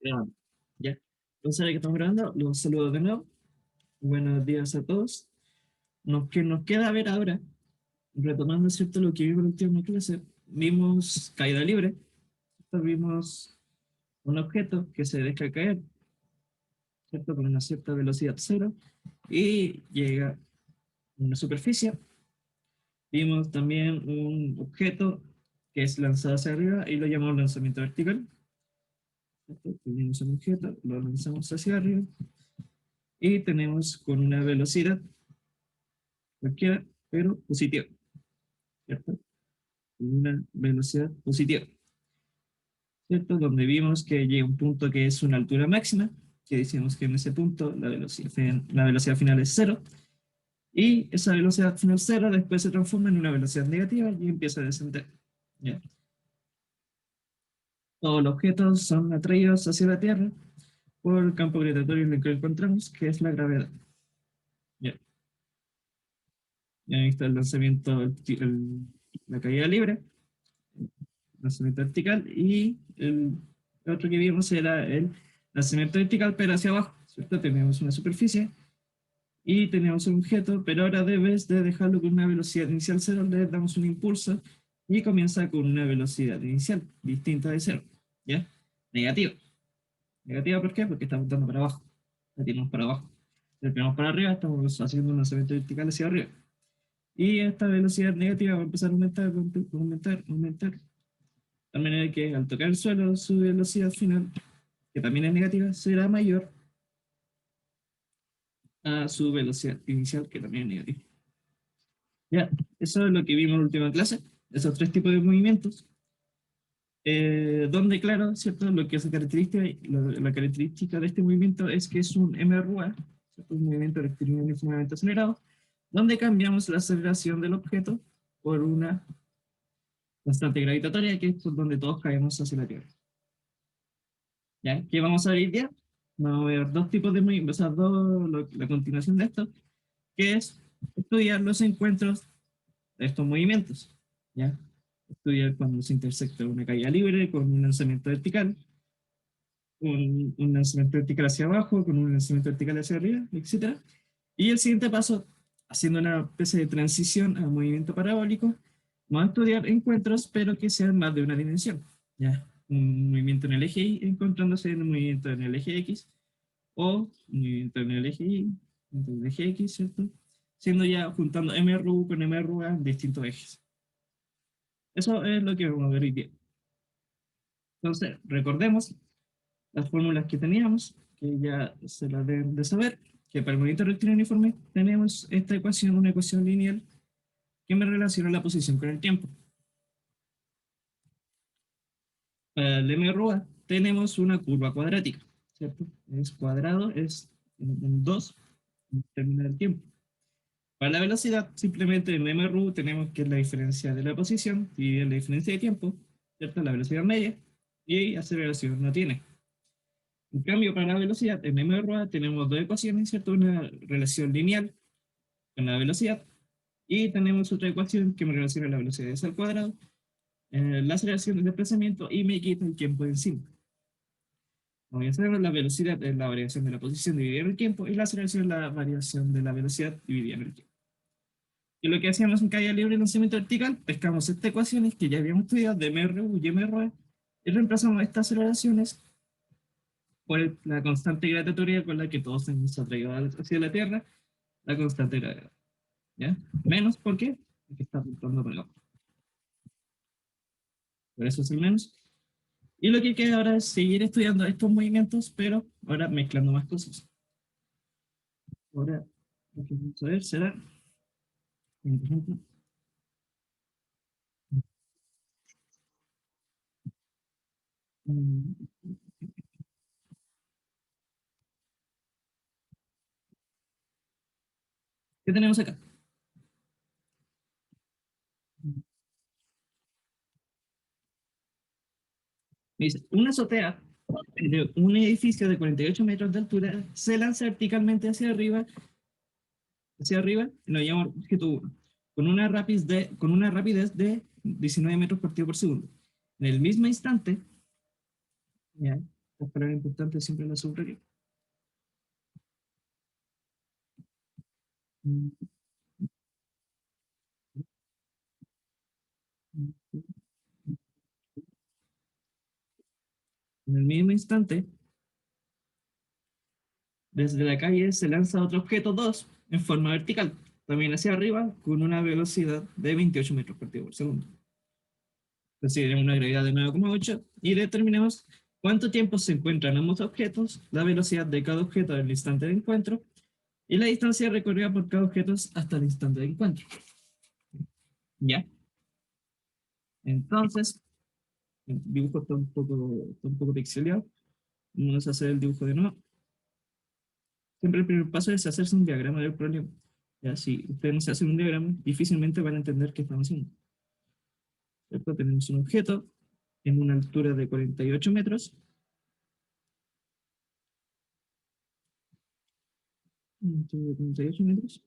Grabando. Ya. Entonces, ahora que estamos grabando, los saludo de nuevo. Buenos días a todos. Que nos queda ver ahora, retomando, ¿cierto?, lo que vimos en la última clase, vimos caída libre, ¿cierto? Vimos un objeto que se deja caer, ¿cierto?, con una cierta velocidad cero y llega a una superficie. Vimos también un objeto que es lanzado hacia arriba y lo llamamos lanzamiento vertical. ¿Cierto? Tenemos un objeto, lo lanzamos hacia arriba y tenemos con una velocidad cualquiera, pero positiva, ¿cierto? Con una velocidad positiva, ¿cierto? Donde vimos que llega un punto que es una altura máxima, que decimos que en ese punto la velocidad final es cero, y esa velocidad final cero después se transforma en una velocidad negativa y empieza a descender. ¿Ya? Todos los objetos son atraídos hacia la Tierra por el campo gravitatorio en el que encontramos, que es la gravedad. ¿Ya? Ahí está el lanzamiento, la caída libre, lanzamiento vertical, y el otro que vimos era el lanzamiento vertical, pero hacia abajo, ¿cierto? Tenemos una superficie y tenemos un objeto, pero ahora debes de dejarlo con una velocidad inicial cero, le damos un impulso y comienza con una velocidad inicial distinta de cero, ¿ya? Negativa. Negativa, ¿por qué? Porque está apuntando para abajo. La tenemos para abajo. Si la tenemos para arriba, estamos haciendo un lanzamiento vertical hacia arriba. Y esta velocidad negativa va a empezar a aumentar, aumentar, aumentar, de manera que al tocar el suelo, su velocidad final, que también es negativa, será mayor a su velocidad inicial, que también es negativa. Ya, eso es lo que vimos en la última clase, esos tres tipos de movimientos, donde, claro, ¿cierto? Lo que es la característica de este movimiento es que es un MRUA, ¿cierto? Un movimiento rectilíneo uniformemente acelerado, donde cambiamos la aceleración del objeto por una constante gravitatoria, que es por donde todos caemos hacia la Tierra. ¿Ya? ¿Qué vamos a ver hoy día? Vamos a ver dos tipos de movimientos, o sea, la continuación de esto, que es estudiar los encuentros de estos movimientos. ¿Ya? Estudiar cuando se intersecta una caída libre con un lanzamiento vertical, un lanzamiento vertical hacia abajo, con un lanzamiento vertical hacia arriba, etc. Y el siguiente paso, haciendo una especie de transición a movimiento parabólico, vamos a estudiar encuentros, pero que sean más de una dimensión. ¿Ya? Un movimiento en el eje Y encontrándose en un movimiento en el eje X, o un movimiento en el eje Y, en el eje X, ¿cierto? Siendo ya juntando MRU con MRUA en distintos ejes. Eso es lo que vamos a ver hoy día. Entonces, recordemos las fórmulas que teníamos, que ya se las deben de saber, que para el movimiento rectilíneo uniforme tenemos esta ecuación, una ecuación lineal que me relaciona la posición con el tiempo. Para el MRUA tenemos una curva cuadrática, ¿cierto? Es cuadrado, es un 2, termina el tiempo. Para la velocidad, simplemente en MRU tenemos que es la diferencia de la posición y la diferencia de tiempo, ¿cierto? La velocidad media, y aceleración no tiene. En cambio, para la velocidad, en MRUA tenemos dos ecuaciones, ¿cierto? Una relación lineal con la velocidad, y tenemos otra ecuación que me relaciona la velocidad al cuadrado, la aceleración del desplazamiento, y me quita el tiempo de encima. Como ya sabemos, la velocidad es la variación de la posición dividida en el tiempo, y la aceleración es la variación de la velocidad dividida en el tiempo. Y lo que hacíamos en caída libre y lanzamiento vertical, pescamos estas ecuaciones que ya habíamos estudiado de MRU y MRE, y reemplazamos estas aceleraciones por la constante gravitatoria con la que todos hemos atraído hacia la Tierra, la constante gravedad. ¿Ya? Menos, ¿por qué? Porque está apuntando para abajo. Por eso es el menos. Y lo que queda ahora es seguir estudiando estos movimientos, pero ahora mezclando más cosas. Ahora, lo que vamos a ver será, por ejemplo, ¿qué tenemos acá? Me dice, una azotea de un edificio de 48 metros de altura se lanza verticalmente hacia arriba, y lo llamo objeto 1, con una rapidez de 19 metros partido por segundo. En el mismo instante, ¿ya? Las palabras importantes siempre las subrayo. En el mismo instante, desde la calle se lanza otro objeto 2 en forma vertical, también hacia arriba, con una velocidad de 28 metros por segundo. Consideremos una gravedad de 9,8 y determinemos cuánto tiempo se encuentran ambos objetos, la velocidad de cada objeto en el instante de encuentro y la distancia recorrida por cada objeto hasta el instante de encuentro. ¿Ya? Entonces, el dibujo está un poco pixeleado. Vamos a hacer el dibujo de nuevo. Siempre el primer paso es hacerse un diagrama del problema. Ya, si ustedes no se hacen un diagrama, difícilmente van a entender qué estamos haciendo. ¿Cierto? Tenemos un objeto en una altura de 48 metros. 48 metros.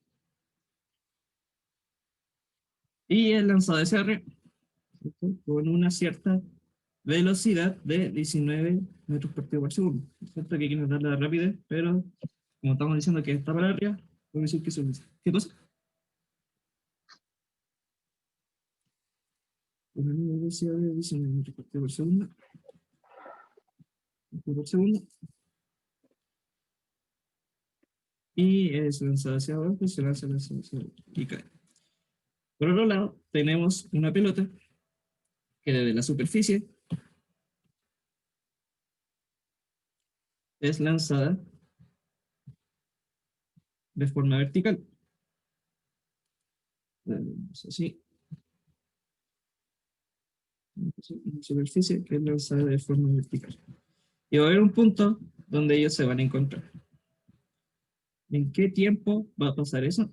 Y es lanzado hacia arriba, ¿cierto? Con una cierta velocidad de 19 metros por segundo. ¿Cierto? Que quieren darle la rapidez, pero como estamos diciendo que está para arriba, voy a decir que son. ¿Qué cosa? Una velocidad de 19 metros por segundo. Por segundo. Y es lanzado hacia abajo, se lanza hacia abajo y cae. Por otro lado, tenemos una pelota que desde la superficie es lanzada de forma vertical. Así, una superficie que es lanzada de forma vertical. Y va a haber un punto donde ellos se van a encontrar. ¿En qué tiempo va a pasar eso?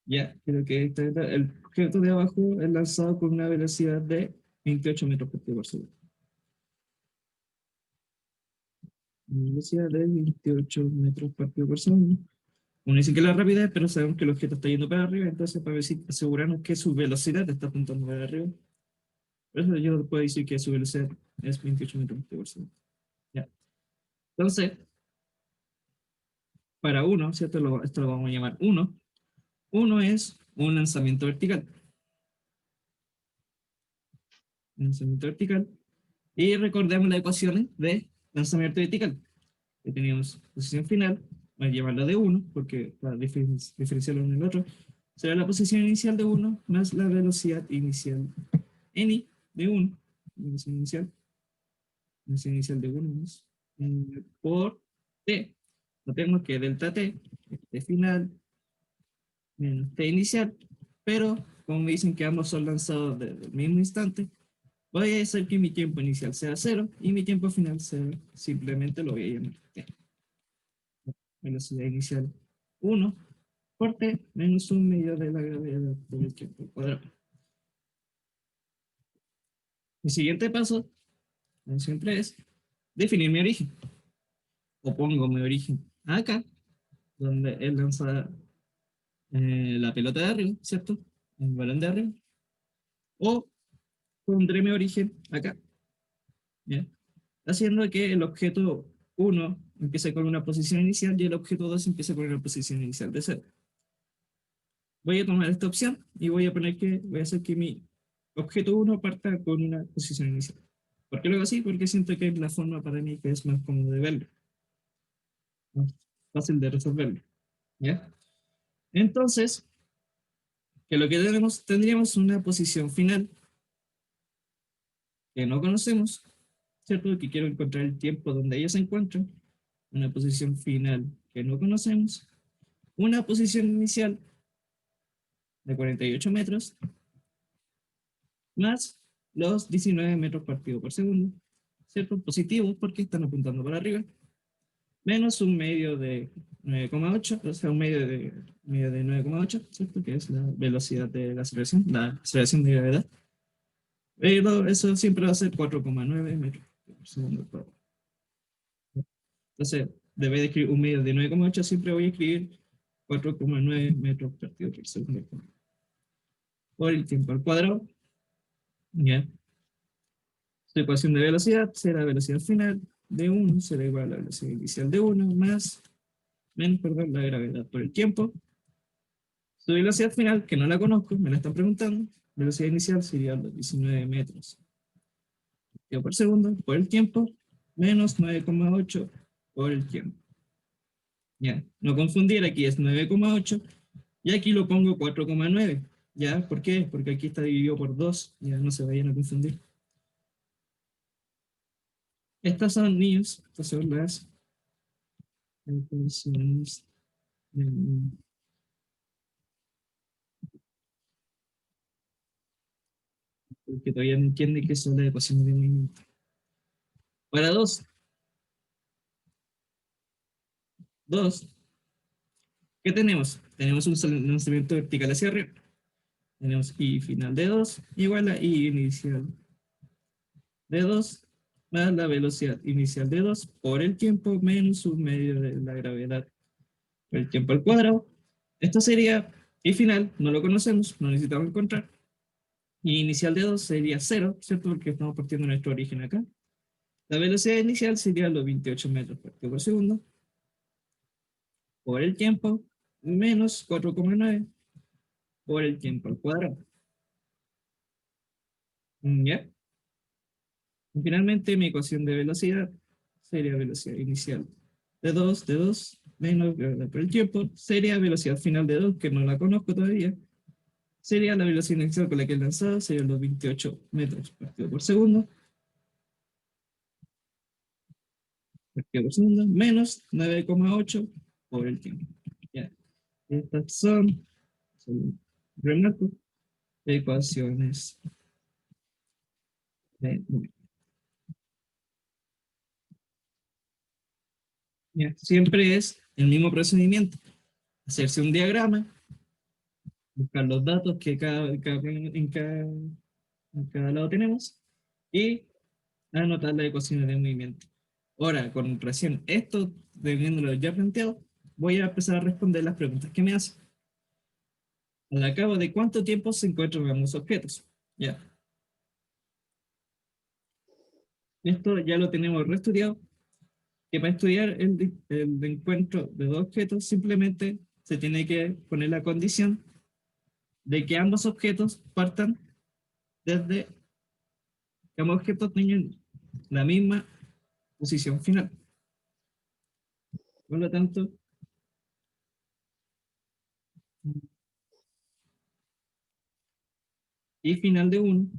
Ya, creo que el objeto de abajo es lanzado con una velocidad de 28 metros por segundo. Velocidad de 28 metros por segundo. Uno dice que la rapidez, pero sabemos que el objeto está yendo para arriba, entonces para asegurarnos que su velocidad está apuntando para arriba. Por eso yo puedo decir que su velocidad es 28 metros por segundo. Ya. Entonces, para uno, ¿cierto? Esto lo vamos a llamar uno. Uno es un lanzamiento vertical. Lanzamiento vertical. Y recordemos las ecuaciones de lanzamiento vertical. Que teníamos posición final, voy a llamarla de 1, porque para diferenciarlo uno del otro, será la posición inicial de 1 más la velocidad inicial n de 1, velocidad inicial de 1 más, por t. Notemos que delta t, t final, menos t inicial, pero como me dicen que ambos son lanzados desde el mismo instante, voy a hacer que mi tiempo inicial sea 0 y mi tiempo final sea, simplemente lo voy a llamar t. Velocidad inicial 1 por t menos un medio de la gravedad por el tiempo cuadrado. El siguiente paso, como siempre, es definir mi origen. O pongo mi origen acá, donde es lanzada la pelota de arriba, ¿cierto? El balón de arriba. O pondré mi origen acá, ¿ya? Haciendo que el objeto 1 empiece con una posición inicial y el objeto 2 empiece con una posición inicial de 0. Voy a tomar esta opción y voy a hacer que mi objeto 1 parta con una posición inicial. ¿Por qué lo hago así? Porque siento que es la forma para mí que es más cómodo de verlo, más fácil de resolverlo. ¿Ya? Entonces, que lo que tendríamos una posición final que no conocemos, ¿cierto? Que quiero encontrar el tiempo donde ellos se encuentran, una posición final que no conocemos, una posición inicial de 48 metros, más los 19 metros partido por segundo, ¿cierto? Positivos porque están apuntando para arriba, menos un medio de 9,8, o sea, un medio de 9,8, ¿cierto? Que es la velocidad de la aceleración de gravedad. Pero eso siempre va a ser 4,9 metros por segundo. Entonces, debe de escribir un medio de 9,8, siempre voy a escribir 4,9 metros partido por segundo por el tiempo al cuadrado. ¿Ya? Su ecuación de velocidad será velocidad final de 1 será igual a la velocidad inicial de 1 más, menos, perdón, la gravedad por el tiempo. Su velocidad final, que no la conozco, me la están preguntando, velocidad inicial sería los 19 metros por segundo por el tiempo, menos 9,8 por el tiempo. Ya, no confundir, aquí es 9,8 y aquí lo pongo 4,9. ¿Ya? ¿Por qué? Porque aquí está dividido por 2, ya no se vayan a confundir. Estas son niños, estas son las ecuaciones porque todavía no entiende qué son las ecuaciones de movimiento. Para 2, ¿qué tenemos? Tenemos un lanzamiento vertical hacia arriba. Tenemos I final de 2 igual a I inicial de 2 más la velocidad inicial de 2 por el tiempo menos un medio de la gravedad por el tiempo al cuadrado. Esto sería I final, no lo conocemos, no necesitamos encontrar. Y inicial de 2 sería 0, ¿cierto? Porque estamos partiendo de nuestro origen acá. La velocidad inicial sería los 28 metros por segundo por el tiempo menos 4,9 por el tiempo al cuadrado. ¿Ya? Y finalmente mi ecuación de velocidad sería velocidad inicial de 2 menos gravedad por el tiempo, sería velocidad final de 2, que no la conozco todavía, sería la velocidad inicial con la que he lanzado, serían los 28 metros por segundo, menos 9,8 por el tiempo. ¿Ya? Estas son remarco, ecuaciones de movimiento. ¿Ya? Siempre es el mismo procedimiento. Hacerse un diagrama, buscar los datos que en cada lado tenemos y anotar las ecuaciones de movimiento. Ahora, con recién esto, teniéndolo ya planteado, voy a empezar a responder las preguntas que me hacen. Al cabo de cuánto tiempo se encuentran ambos objetos. Ya. Esto ya lo tenemos reestudiado, que para estudiar el encuentro de dos objetos simplemente se tiene que poner la condición de que ambos objetos partan desde que ambos objetos tengan la misma posición final. Por lo tanto, y final de 1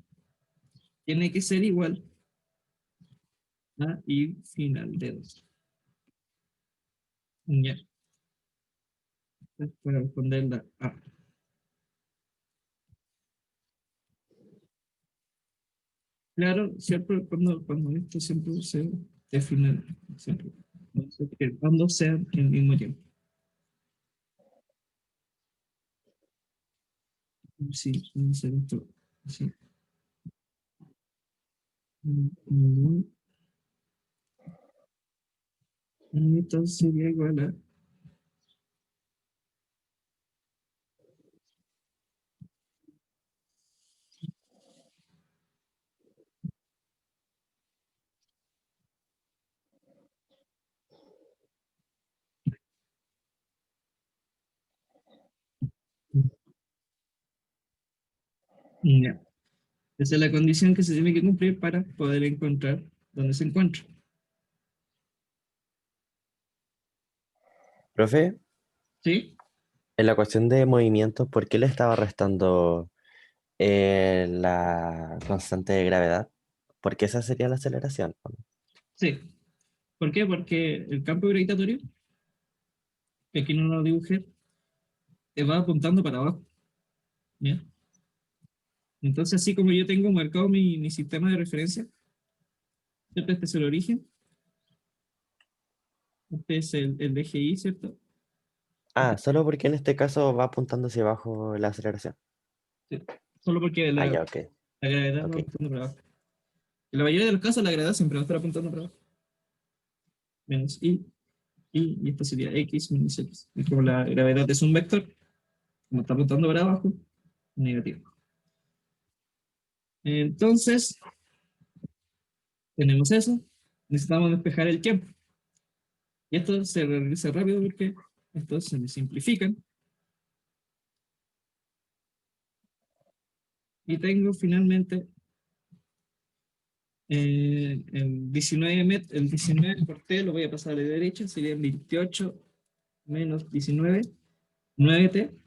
tiene que ser igual a y final de 2. Ya. Para responder la A. Claro, siempre cuando esto siempre se define, siempre, cuando sean al mismo tiempo. Sí, vamos a hacer esto. Sí. Entonces sería igual a ya. Esa es la condición que se tiene que cumplir para poder encontrar dónde se encuentra. Profe, ¿Sí? en la cuestión de movimientos, ¿por qué le estaba restando la constante de gravedad? Porque esa sería la aceleración, ¿no? Sí. ¿Por qué? Porque el campo gravitatorio, que aquí no lo dibujé, te va apuntando para abajo. ¿Ya? Entonces, así como yo tengo marcado mi sistema de referencia, ¿cierto? Este es el origen, este es el eje Y, ¿cierto? Ah, solo porque en este caso va apuntando hacia abajo la aceleración. Sí. Solo porque Ah, la ya, ok, gravedad va ok. apuntando para abajo. En la mayoría de los casos, la gravedad siempre va a estar apuntando para abajo. Menos y esto sería X menos X. Y como la gravedad es un vector, como está apuntando para abajo, negativo. Entonces, tenemos eso. Necesitamos despejar el tiempo. Y esto se realiza rápido porque estos se me simplifican. Y tengo finalmente el 19 por t lo voy a pasar a la derecha, sería 28 menos 19, 9t,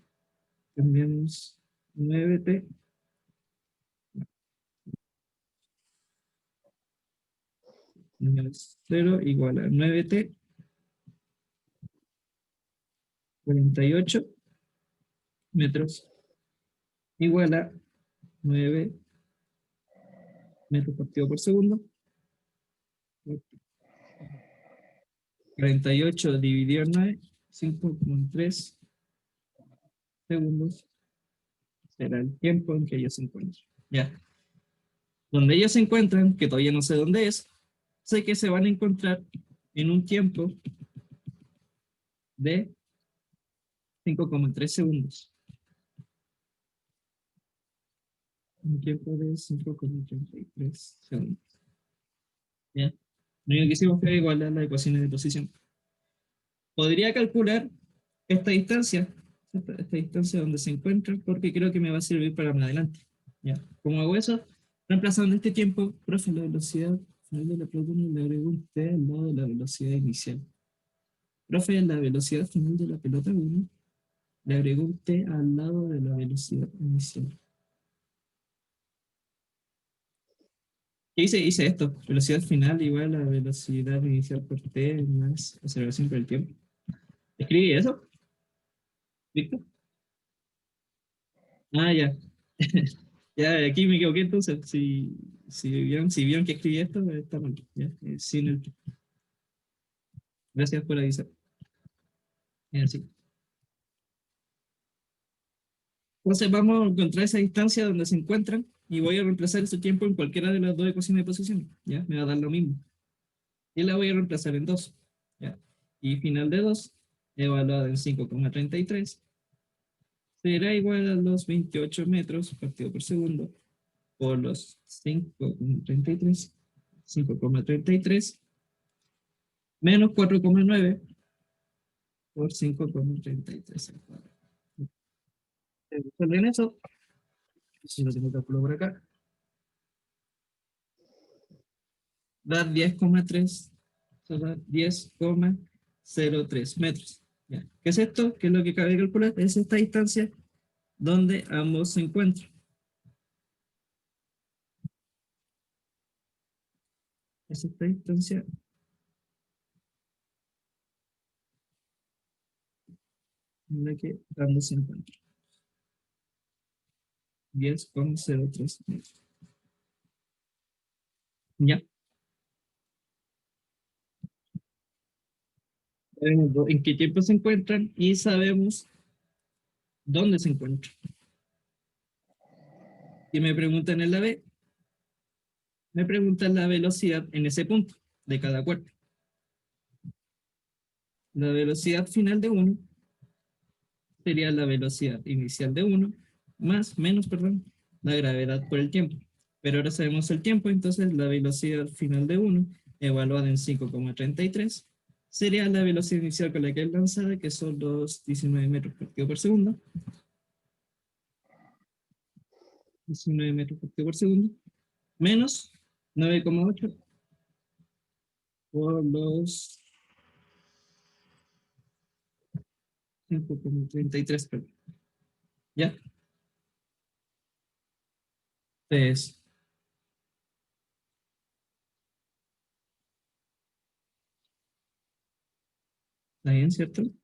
cambiamos 9t menos 0 igual a 9t, 48 metros igual a 9 metros partido por segundo. 48 dividido en 9, 5,3 segundos será el tiempo en que ellos se encuentran. Ya. Donde ellos se encuentran, que todavía no sé dónde es, sé que se van a encontrar en un tiempo de 5,3 segundos. Un tiempo de 5,33 segundos. ¿Ya? Lo único que hicimos fue igualar las ecuaciones de posición. Podría calcular esta distancia, esta distancia donde se encuentran, porque creo que me va a servir para más adelante. ¿Ya? ¿Cómo hago eso? Reemplazando este tiempo, profe, la velocidad final de la pelota le agrego un t al lado de la velocidad inicial. Profe, la velocidad final de la pelota 1 le agrego un t al lado de la velocidad inicial. ¿Qué hice? Hice esto. Velocidad final igual a velocidad inicial por t más aceleración por el tiempo. ¿Escribí eso, Víctor? Ah, ya. Ya, aquí me equivoqué entonces. Si vieron que escribí esto, está mal. Ya, sin el... Gracias por avisar. Así. Entonces vamos a encontrar esa distancia donde se encuentran y voy a reemplazar ese tiempo en cualquiera de las dos ecuaciones de posición. ¿Ya? Me va a dar lo mismo. Y la voy a reemplazar en 2. ¿Ya? Y final de 2, evaluada en 5,33, será igual a los 28 metros partido por segundo por los 5,33 menos 4,9 por 5,33 al cuadrado. Resuelven eso, si no tengo cálculo por acá, da 10,3, da 10,03 metros. ¿Ya? ¿Qué es esto? ¿Qué es lo que cabe calcular? Es esta distancia donde ambos se encuentran. Es esta distancia en la que ambos se encuentran. 10,03 metros. ¿Ya? Sabemos en qué tiempo se encuentran y sabemos dónde se encuentran. Si me preguntan en la B, me preguntan la velocidad en ese punto de cada cuerpo. La velocidad final de 1 sería la velocidad inicial de 1 menos, la gravedad por el tiempo. Pero ahora sabemos el tiempo, entonces la velocidad final de 1, evaluada en 5,33, sería la velocidad inicial con la que es lanzada, que son los 19 metros partido por segundo. 19 metros partido por segundo, menos 9,8 por los 5,33. ¿Ya? Entonces, ¿está bien, cierto? Entonces,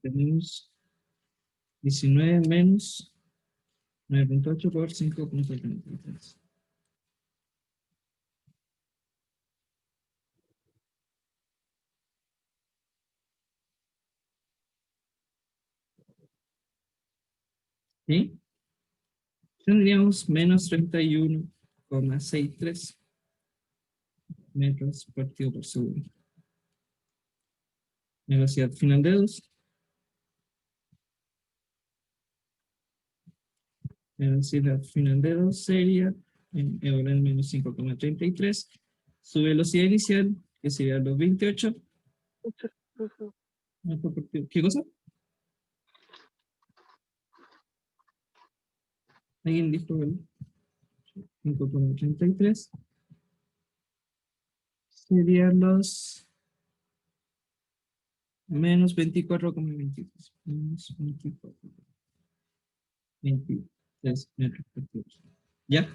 tenemos 19 menos 9,8 por 5,33. ¿Sí? Tendríamos menos 31,63 metros partido por segundo. Velocidad final de 2, La velocidad final de 2 sería en ahora menos 5,33. Su velocidad inicial, que sería los 28. Ujú. ¿Qué cosa? Alguien dijo 5,33. Serían los menos 24,23. Menos 24,23 metros por segundo. ¿Ya?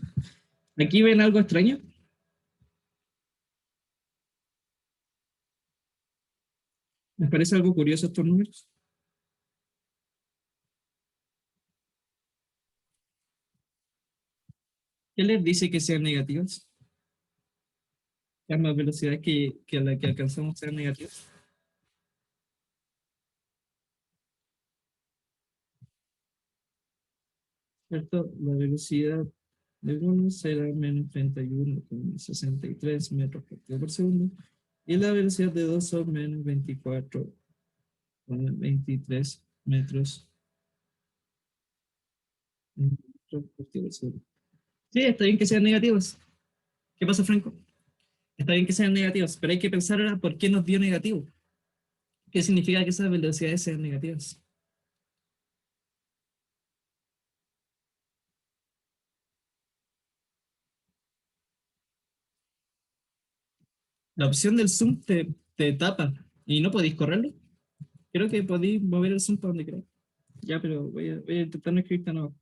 ¿Aquí ven algo extraño? ¿Les parece algo curioso estos números? ¿Qué les dice que sean negativos? Que ambas velocidades que a la que alcanzamos sean negativas. ¿Cierto? La velocidad de uno será menos 31,63 metros por segundo. Y la velocidad de 2 son menos 24,23 metros por segundo. Sí, está bien que sean negativos. ¿Qué pasa, Franco? Está bien que sean negativos, pero hay que pensar ahora por qué nos dio negativo. ¿Qué significa que esas velocidades sean negativas? La opción del zoom te tapa y no podéis correrlo. Creo que podéis mover el zoom para donde queráis. Ya, pero voy a intentar no escribir tan abajo.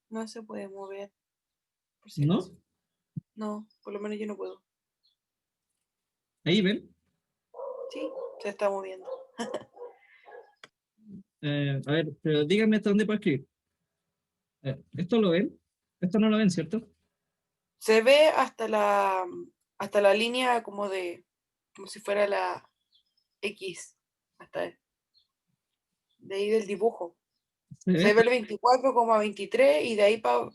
No se puede mover, por si ¿No? acaso. No, por lo menos yo no puedo. Ahí ven. Sí, se está moviendo. A ver, pero díganme hasta dónde puedo escribir. ¿Esto lo ven? Esto no lo ven, ¿cierto? Se ve hasta la línea como si fuera la X, hasta de ahí del dibujo. ¿Se ve Se ve hasta- el 24,23 y de ahí para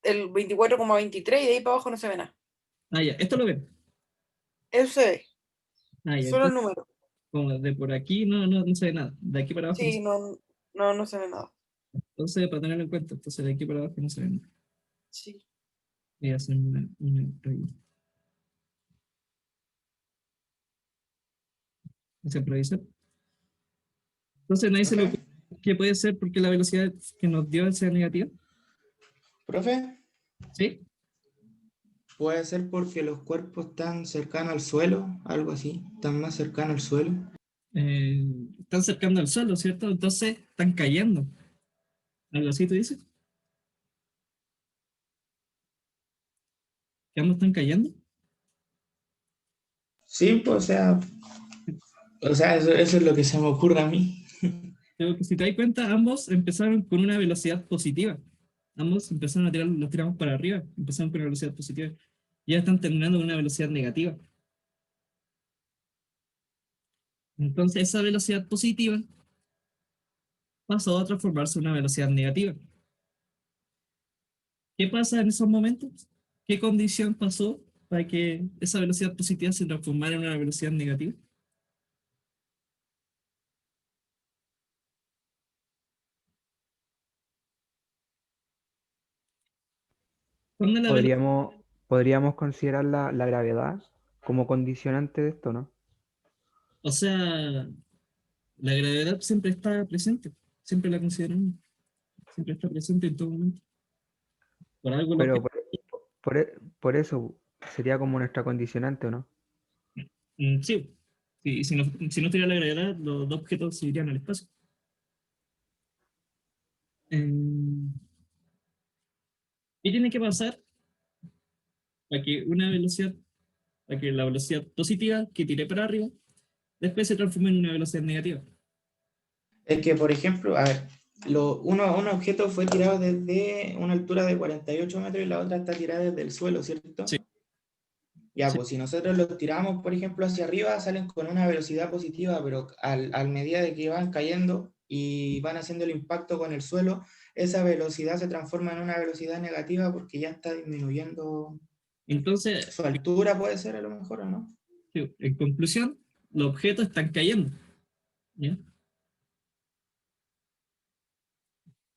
el 24,23 y de ahí para abajo no se ve nada. Ah, ya, esto lo ven. Eso se ve, Ah, ya, solo el entonces, número. como de por aquí no se ve nada. De aquí para abajo no se Sí, ve. no se ve nada. Entonces, para tenerlo en cuenta, entonces de aquí para abajo no se ve nada. Sí. Voy a hacer una rayita. Voy a improvisar. Entonces, nadie se lo ¿Profe? ocurre qué puede ser porque la velocidad que nos dio sea negativa. ¿Profe? ¿Sí? Puede ser porque los cuerpos están cercanos al suelo, algo así, están más cercanos al suelo. Eh, están cercando al suelo, ¿cierto? Entonces, están cayendo. Algo así, ¿tú dices? ¿Que ambos están cayendo? Sí, pues, eso es lo que se me ocurre a mí. Pero que si te das cuenta, ambos empezaron con una velocidad positiva. Ambos empezaron a tirar, los tiramos para arriba, empezaron con una velocidad positiva. Y ya están terminando con una velocidad negativa. Entonces, esa velocidad positiva pasó a transformarse en una velocidad negativa. ¿Qué pasa en esos momentos? ¿Qué condición pasó para que esa velocidad positiva se transformara en una velocidad negativa? Cuando la velocidad, Podríamos considerar la gravedad como condicionante de esto, ¿no? o sea, la gravedad siempre está presente, siempre la consideramos, siempre está presente en todo momento. Por algo lo que... Pero por eso sería como nuestra condicionante, ¿o no? Sí, sí, si no tuviera la gravedad, los dos objetos se irían al espacio. Eh, ¿Qué tiene que pasar para que una velocidad, para que la velocidad positiva que tire para arriba, después se transforme en una velocidad negativa? Es que, por ejemplo, a ver, un objeto fue tirado desde una altura de 48 metros y la otra está tirada desde el suelo, ¿cierto? Sí, Ya, sí. pues si nosotros los tiramos, por ejemplo, hacia arriba, salen con una velocidad positiva, pero al medida de que van cayendo y van haciendo el impacto con el suelo, esa velocidad se transforma en una velocidad negativa porque ya está disminuyendo Entonces, su altura, puede ser a lo mejor, ¿o no? sí, en conclusión, los objetos están cayendo. ¿Ya?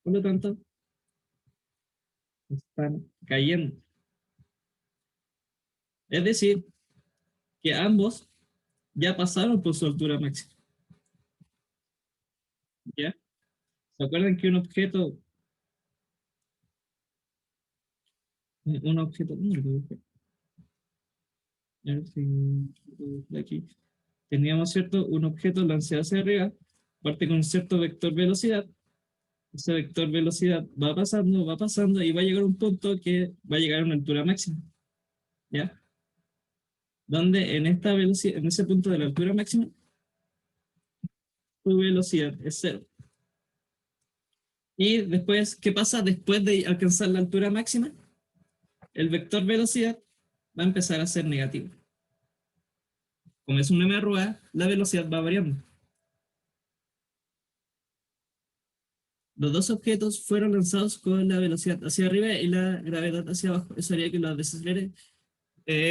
Por lo tanto, están cayendo. Es decir, que ambos ya pasaron por su altura máxima. ¿Ya? ¿Se acuerdan que un objeto, a ver si de aquí, teníamos, ¿cierto? Un objeto lanzado hacia arriba, parte con un cierto vector velocidad. Ese vector velocidad va pasando y va a llegar a un punto que va a llegar a una altura máxima. ¿Ya? Donde en esta velocidad, en ese punto de la altura máxima, su velocidad es cero. Y después, ¿qué pasa después de alcanzar la altura máxima? El vector velocidad va a empezar a ser negativo. Como es una MRUA, la velocidad va variando. Los dos objetos fueron lanzados con la velocidad hacia arriba y la gravedad hacia abajo. Eso haría que los desacelere.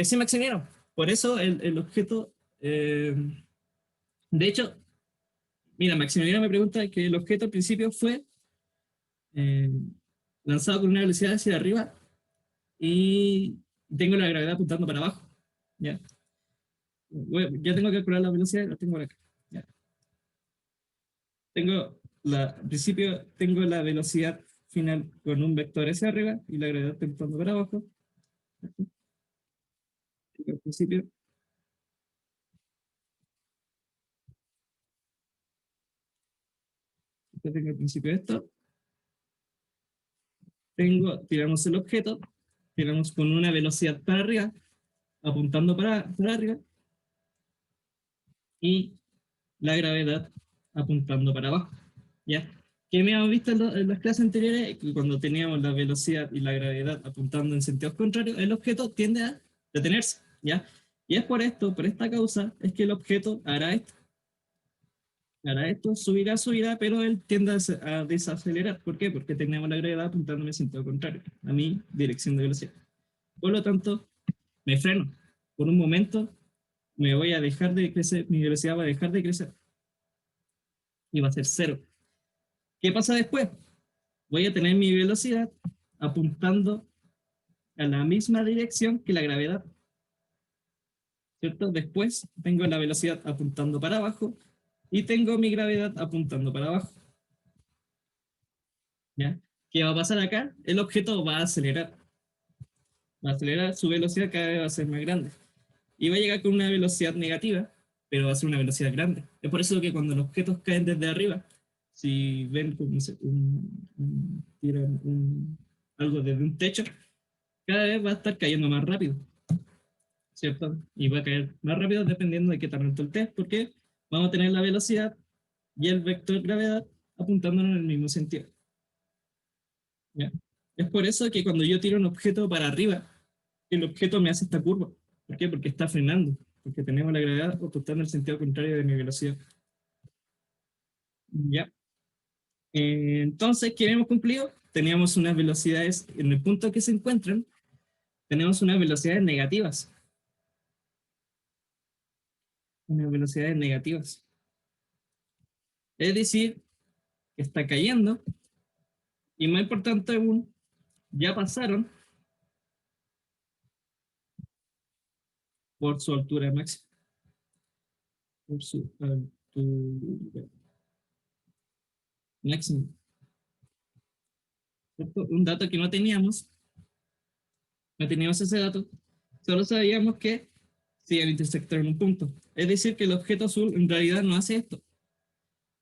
Sí, Maximiliano. Por eso el objeto... de hecho, mira, Maximiliano me pregunta que el objeto al principio fue eh, lanzado con una velocidad hacia arriba y tengo la gravedad apuntando para abajo. ¿Ya? Bueno, ya tengo que calcular la velocidad, la tengo acá. ¿Ya? Al principio tengo la velocidad final con un vector hacia arriba y la gravedad apuntando para abajo. Al principio tengo al principio esto. Tiramos el objeto, tiramos con una velocidad para arriba, apuntando para arriba, y la gravedad apuntando para abajo. ¿Ya? ¿Qué habíamos visto en las clases anteriores? Que cuando teníamos la velocidad y la gravedad apuntando en sentidos contrarios, el objeto tiende a detenerse. ¿Ya? Y es por esto, por esta causa, es que el objeto hará esto. Hará esto, subirá, pero él tiende a desacelerar. ¿Por qué? Porque tenemos la gravedad apuntando en sentido contrario, a mi dirección de velocidad. Por lo tanto, me freno. Por un momento, me voy a dejar de crecer, mi velocidad va a dejar de crecer. Y va a ser cero. ¿Qué pasa después? Voy a tener mi velocidad apuntando a la misma dirección que la gravedad. ¿Cierto? Después tengo la velocidad apuntando para abajo y tengo mi gravedad apuntando para abajo. ¿Ya? ¿Qué va a pasar acá? El objeto va a acelerar. Va a acelerar, su velocidad cada vez va a ser más grande. Y va a llegar con una velocidad negativa, pero va a ser una velocidad grande. Es por eso que cuando los objetos caen desde arriba, si ven como tiran algo desde un techo, cada vez va a estar cayendo más rápido, ¿cierto? Y va a caer más rápido dependiendo de qué tan alto el test, porque vamos a tener la velocidad y el vector gravedad apuntándonos en el mismo sentido. ¿Ya? Es por eso que cuando yo tiro un objeto para arriba, el objeto me hace esta curva. ¿Por qué? Porque está frenando, porque tenemos la gravedad apuntando en el sentido contrario de mi velocidad. ¿Ya? Entonces, ¿qué hemos cumplido? Teníamos unas velocidades, en el punto que se encuentran, tenemos unas velocidades negativas. Unas velocidades negativas. Es decir, que está cayendo, y más importante aún, ya pasaron por su altura máxima. Por su altura máxima. ¿Cierto? Un dato que no teníamos ese dato, solo sabíamos que se iban a intersectar en un punto. Es decir, que el objeto azul en realidad no hace esto.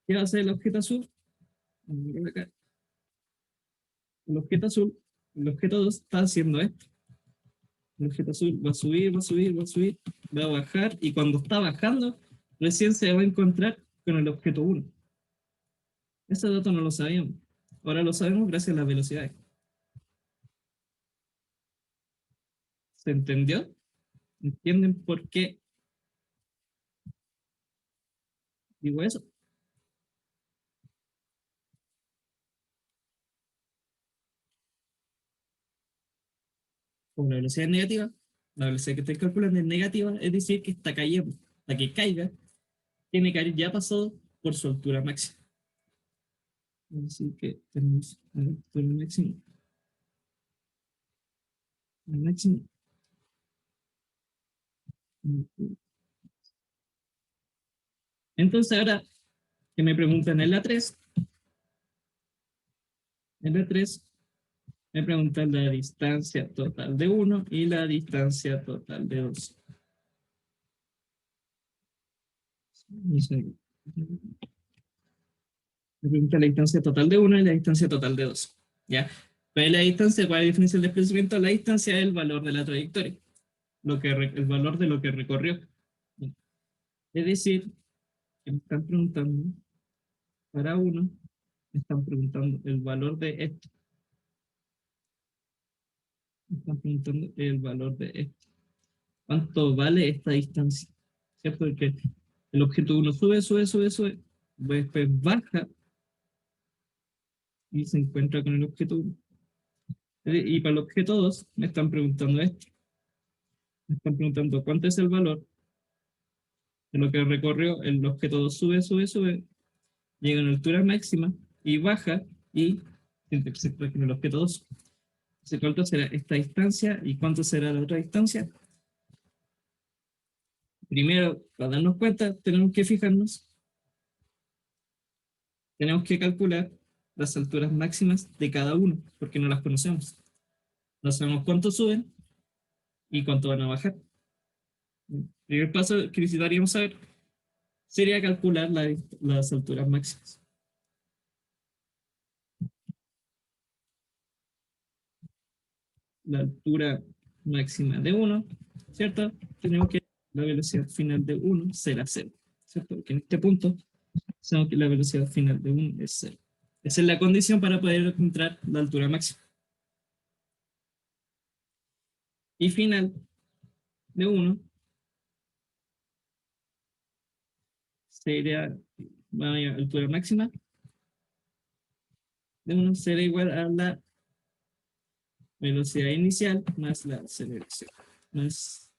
¿Qué va a hacer el objeto azul? Acá. El objeto azul, el objeto 2 está haciendo esto. El objeto azul va a subir, va a subir, va a subir, va a bajar, y cuando está bajando, recién se va a encontrar con el objeto 1. Ese dato no lo sabíamos. Ahora lo sabemos gracias a las velocidades. ¿Se entendió? ¿Entienden por qué digo eso? Como la velocidad es negativa, la velocidad que estoy calculando es negativa, es decir, que está cayendo. Para que caiga, tiene que haber ya pasado por su altura máxima. Así que tenemos la altura máxima. El máximo. Entonces ahora que me preguntan en la 3, me preguntan la distancia total de 1 y la distancia total de 2. Me pregunta la distancia total de 1 y la distancia total de 2. ¿Ya? Pero la distancia, ¿cuál es la diferencia del desplazamiento? La distancia es el valor de la trayectoria, el valor de lo que recorrió. Es decir, que me están preguntando, para 1, me están preguntando el valor de esto. Me están preguntando el valor de esto. ¿Cuánto vale esta distancia? ¿Cierto? Porque el objeto 1 sube, después baja y se encuentra con el objeto 1. Y para el objeto 2 me están preguntando esto. Me están preguntando cuánto es el valor de lo que recorrió el objeto 2, sube, llega a una altura máxima y baja y se intersecta con el objeto 2. Entonces, ¿cuánto será esta distancia y cuánto será la otra distancia? Primero, para darnos cuenta, tenemos que fijarnos, tenemos que calcular las alturas máximas de cada uno, porque no las conocemos. No sabemos cuánto suben y cuánto van a bajar. El primer paso que necesitaríamos saber sería calcular las alturas máximas. La altura máxima de 1, ¿cierto? Tenemos que la velocidad final de 1 será 0, ¿cierto? Porque en este punto sabemos que la velocidad final de 1 es 0. Esa es la condición para poder encontrar la altura máxima. Y final de 1 sería la altura máxima de 1 será igual a la velocidad inicial más la aceleración. Más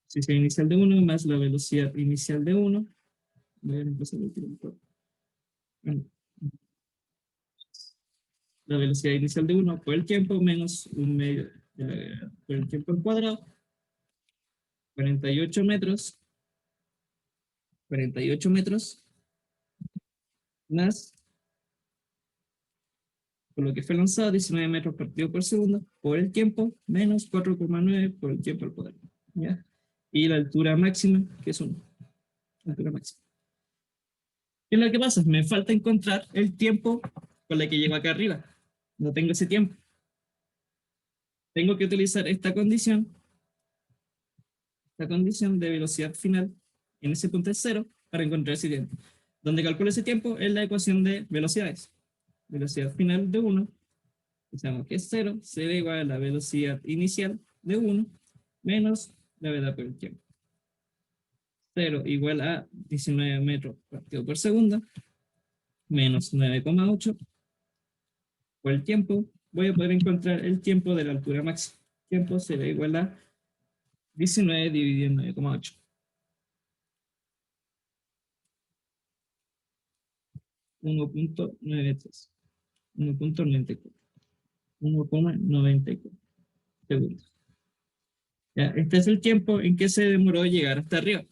velocidad inicial de 1 más la velocidad inicial de 1. Voy a empezar el tiempo. La velocidad inicial de 1 por el tiempo menos un medio por el tiempo al cuadrado. 48 metros. 48 metros más, por lo que fue lanzado, 19 metros partido por segundo, por el tiempo, menos 4,9 por el tiempo al cuadrado. ¿Ya? Y la altura máxima, que es 1. Altura máxima. ¿Qué es lo que pasa? Me falta encontrar el tiempo con la que llego acá arriba. No tengo ese tiempo. Tengo que utilizar esta condición de velocidad final en ese punto es 0 para encontrar ese tiempo. Donde calculo ese tiempo es la ecuación de velocidades. Velocidad final de 1, pensamos que es 0, será igual a la velocidad inicial de 1 menos la velocidad por el tiempo. 0 igual a 19 metros partido por segundo menos 9,8 por el tiempo. Voy a poder encontrar el tiempo de la altura máxima. Tiempo será igual a 19 dividido en 9,8. 1.93. 1.94. 1,94 segundos. Ya, este es el tiempo en que se demoró llegar hasta arriba.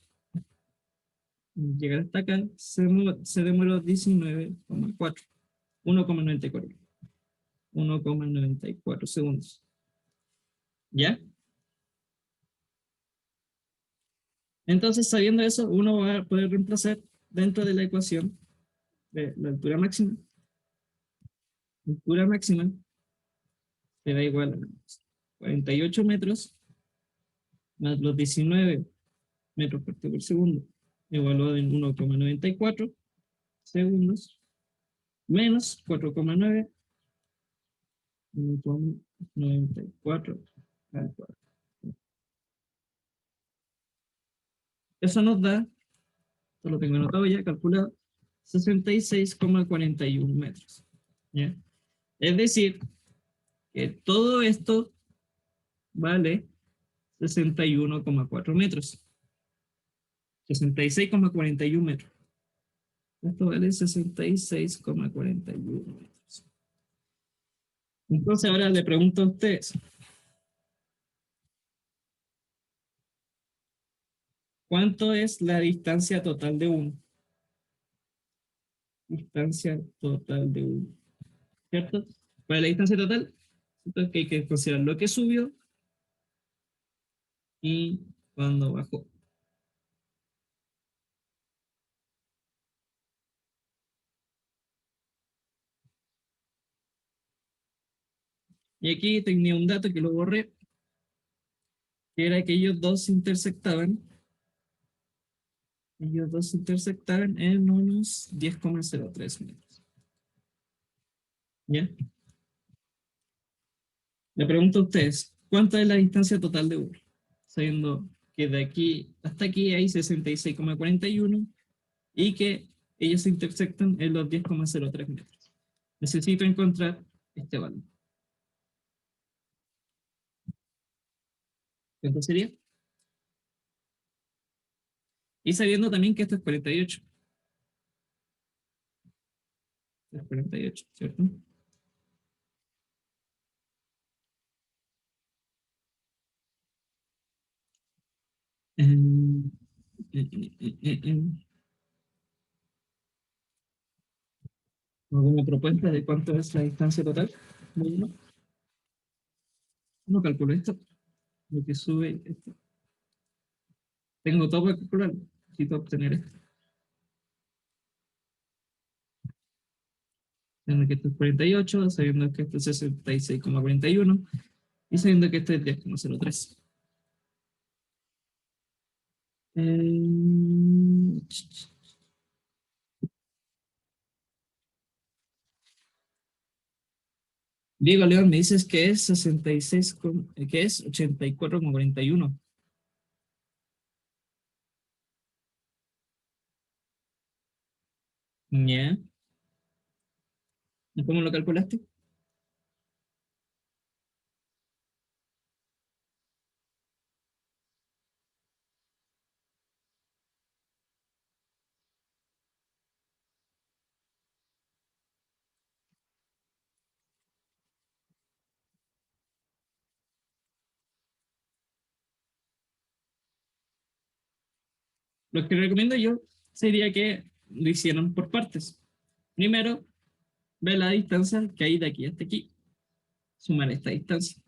Llegar hasta acá se demoró 19,4. 1,94. 1,94 segundos. ¿Ya? Entonces, sabiendo eso, uno va a poder reemplazar dentro de la ecuación de la altura máxima. La altura máxima será igual a 48 metros más los 19 metros por segundo, evaluado en 1,94 segundos, menos 4,9, 1,94 al cuadrado. Eso nos da, esto lo tengo anotado ya, calculado, 66,41 metros. ¿Ya? Es decir, que todo esto vale 61,4 metros. 66,41 metros. Esto vale 66,41 metros. Entonces ahora le pregunto a ustedes. ¿Cuánto es la distancia total de 1? Distancia total de 1. ¿Cierto? ¿Cuál es la distancia total? Entonces que hay que considerar lo que subió y cuando bajó. Y aquí tenía un dato que lo borré, que era que ellos dos se intersectaban. Ellos dos se intersectaban en unos 10,03 metros. ¿Ya? Le pregunto a ustedes, ¿cuánto es la distancia total de 1? Sabiendo que de aquí hasta aquí hay 66,41 y que ellos se intersectan en los 10,03 metros. Necesito encontrar este valor. ¿Cuánto sería? Y sabiendo también que esto es 48. Es 48, ¿cierto? Eh, ¿Alguna propuesta de cuánto es la distancia total? No calculo esto, lo que sube esto. Tengo todo para calcular, necesito obtener esto. Sabiendo que esto es 48, sabiendo que esto es 66,41 y sabiendo que esto es 10,03. Diego León, me dices que es 66, que es 84,41. ¿Ya? ¿Y cómo lo calculaste? Lo que recomiendo yo sería que lo hicieran por partes. Primero, ve la distancia que hay de aquí hasta aquí. Sumar esta distancia.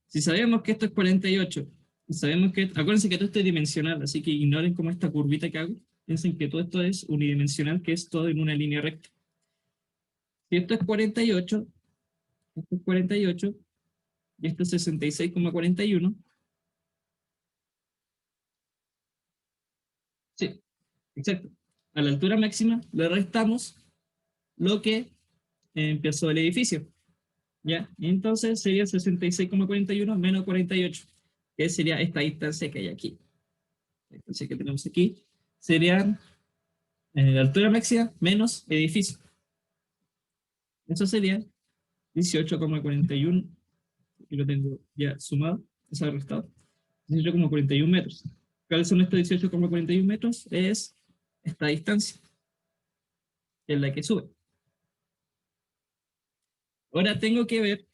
Si sabemos que esto es 48, y sabemos que, acuérdense que todo esto es dimensional, así que ignoren como esta curvita que hago. Piensen que todo esto es unidimensional, que es todo en una línea recta. Si esto es 48, esto es 48, y esto es 66,41. Sí, exacto. A la altura máxima le restamos lo que empezó el edificio. ¿Ya? Y entonces sería 66,41 menos 48, que sería esta distancia que hay aquí. La distancia que tenemos aquí serían la altura máxima menos edificio. Eso sería 18,41, y lo tengo ya sumado, eso restado, 18,41 metros. ¿Cuáles son estos 18,41 metros? Es esta distancia, que es la que sube. Ahora tengo que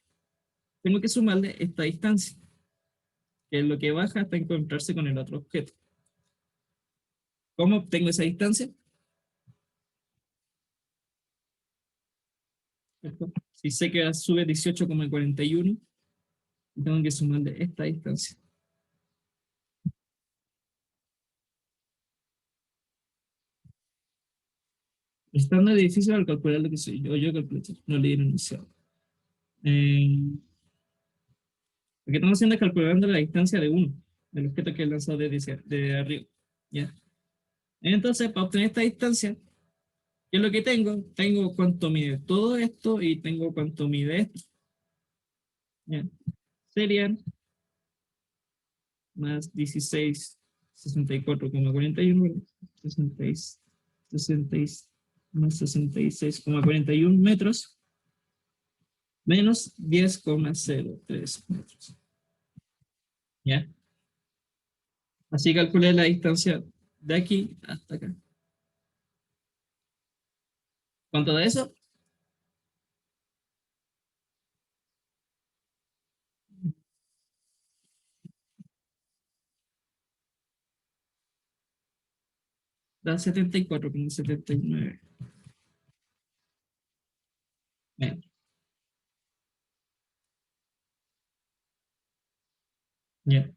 sumarle esta distancia, que es lo que baja hasta encontrarse con el otro objeto. ¿Cómo obtengo esa distancia? ¿Cierto? Si sé que sube 18,41, tengo que sumarle esta distancia. Estando en el edificio al calcular lo que soy yo calculo, no leí el enunciado. Lo que estamos haciendo es calculando la distancia de uno, del objeto que he lanzado de arriba. ¿Ya? Entonces, para obtener esta distancia, ¿qué es lo que tengo? Tengo cuánto mide todo esto y tengo cuánto mide esto. ¿Ya? Serían más 16, 64,41, 60, más 66,41 metros, menos 10,03 metros. ¿Ya? Así calculé la distancia de aquí hasta acá. ¿Cuánto da eso? Da 74,79. Bien, ya.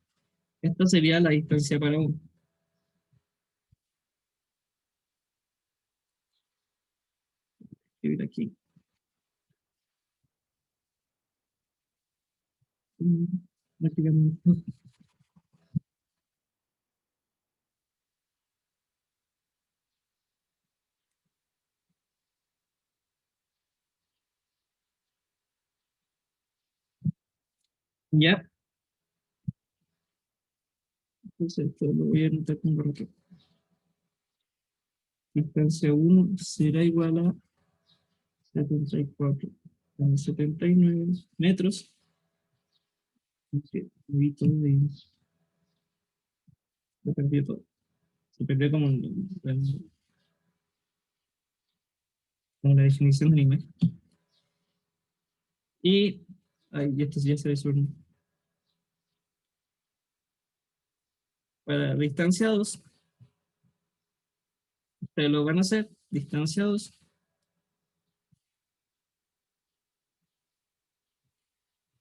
Esta sería la distancia para uno. Escribir aquí. Mm, prácticamente. Ya, entonces esto lo voy a anotar con barra. Distancia 1 será igual a 74,79 metros. Ok, poquito se perdió todo. Se perdió como la definición de la imagen. Y esto ya se resuelve. Para distancia 2, ustedes lo van a hacer. Distancia 2.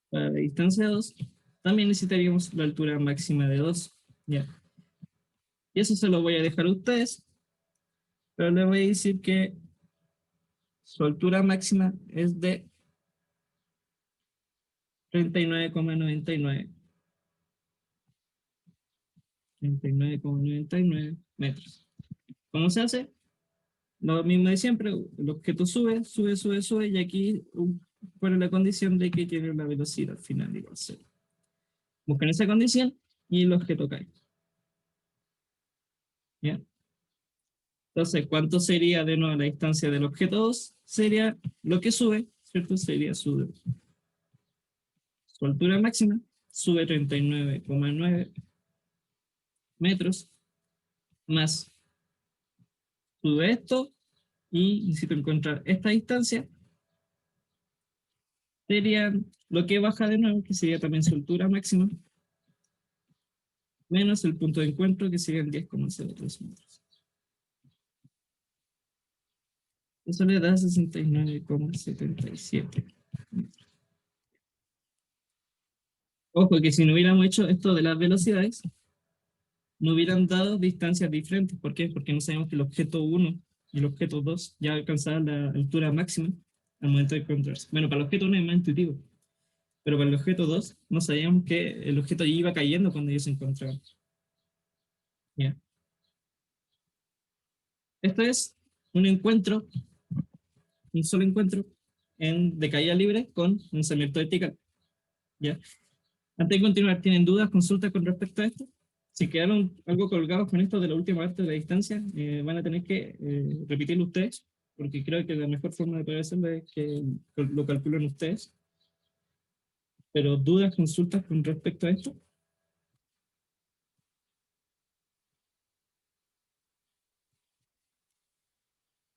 Para la distancia 2, también necesitaríamos la altura máxima de 2. Ya. Y eso se lo voy a dejar a ustedes, pero les voy a decir que su altura máxima es de 39,99. 39,99 metros. ¿Cómo se hace? Lo mismo de siempre, el objeto sube, sube, sube, sube, y aquí pone la condición de que tiene una velocidad final igual a 0. Buscan esa condición y el objeto cae. ¿Ya? Entonces, ¿cuánto sería de nuevo la distancia del objeto 2? Sería lo que sube, ¿cierto? Sería su altura máxima, sube 39,9 metros, más sube esto, y necesito encontrar esta distancia, sería lo que baja de nuevo, que sería también su altura máxima, menos el punto de encuentro, que serían 10,03 metros. Eso le da 69,77. Ojo, que si no hubiéramos hecho esto de las velocidades, no hubieran dado distancias diferentes. ¿Por qué? Porque no sabemos que el objeto 1 y el objeto 2 ya alcanzaban la altura máxima al momento de encontrarse. Bueno, para el objeto 1 es más intuitivo, pero para el objeto 2 no sabíamos que el objeto ya iba cayendo cuando ellos se encontraban. ¿Ya? Esto es un encuentro, un solo encuentro de caída libre con lanzamiento vertical. ¿Ya? Antes de continuar, ¿tienen dudas, consultas con respecto a esto? Si quedaron algo colgados con esto de la última parte de la distancia, van a tener que repetirlo ustedes, porque creo que la mejor forma de poder hacerlo es que lo calculen ustedes. Pero dudas, consultas con respecto a esto.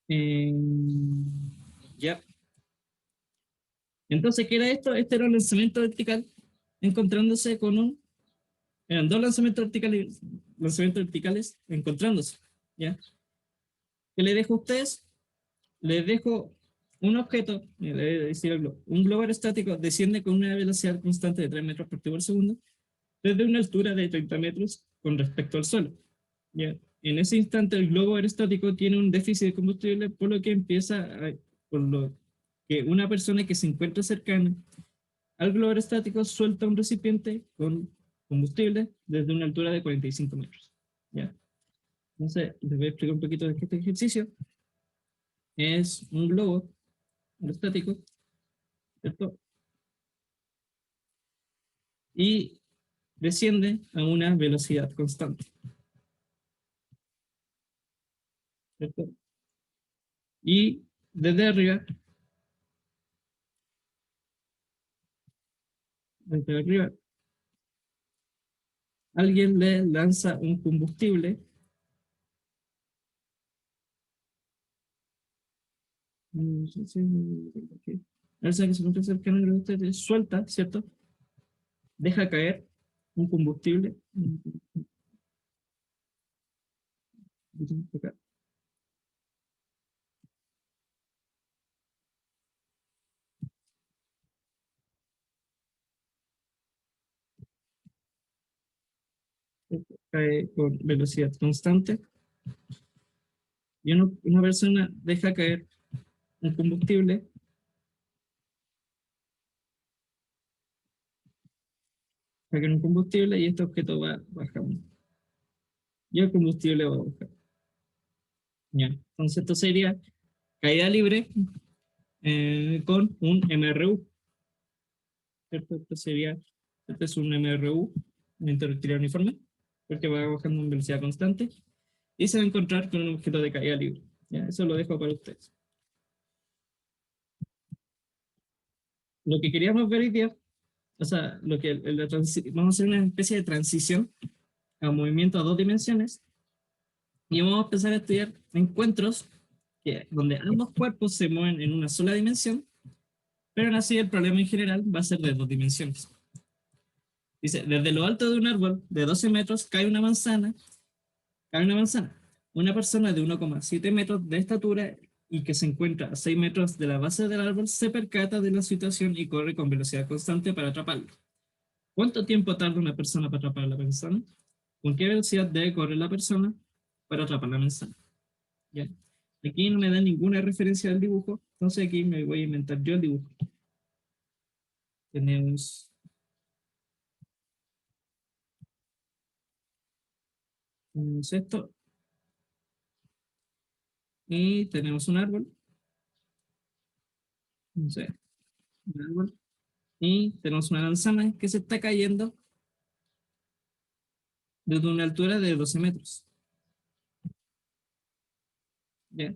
Eh, ya. Entonces, ¿qué era esto? Este era un lanzamiento vertical encontrándose con eran dos lanzamientos verticales encontrándose. ¿Ya? ¿Qué le dejo a ustedes? Les dejo un objeto, le voy a decir algo, un globo aerostático desciende con una velocidad constante de 3 metros por segundo desde una altura de 30 metros con respecto al suelo. ¿Ya? En ese instante el globo aerostático tiene un déficit de combustible, por lo que por lo que una persona que se encuentra cercana al globo aerostático suelta un recipiente con combustible desde una altura de 45 metros. ¿Ya? Entonces, les voy a explicar un poquito de este ejercicio. Es un globo aerostático, ¿cierto? Y desciende a una velocidad constante, ¿cierto? Y desde arriba, alguien le lanza un combustible La velocidad que se encuentra cercana a ustedes suelta, ¿cierto? Deja caer un combustible. Cae con velocidad constante. Y una persona deja caer un combustible y este objeto va bajando. Y el combustible va a bajar. Ya. Entonces esto sería caída libre con un MRU. ¿Cierto? Este es un MRU, un interactividad uniforme, porque va bajando en velocidad constante y se va a encontrar con un objeto de caída libre. ¿Ya? Eso lo dejo para ustedes. Lo que queríamos ver hoy día, o sea, vamos a hacer una especie de transición a movimiento a 2 dimensiones y vamos a empezar a estudiar encuentros donde ambos cuerpos se mueven en una sola dimensión, pero aún así el problema en general va a ser de 2 dimensiones. Dice, desde lo alto de un árbol de 12 metros cae una manzana. Una persona de 1,7 metros de estatura y que se encuentra a 6 metros de la base del árbol se percata de la situación y corre con velocidad constante para atraparlo. ¿Cuánto tiempo tarda una persona para atrapar a la manzana? ¿Con qué velocidad debe correr la persona para atrapar la manzana? ¿Ya? Aquí no me da ninguna referencia al dibujo, entonces aquí me voy a inventar yo el dibujo. Tenemos esto y tenemos un árbol. No sé, un árbol. Y tenemos una manzana que se está cayendo desde una altura de 12 metros. ¿Ya?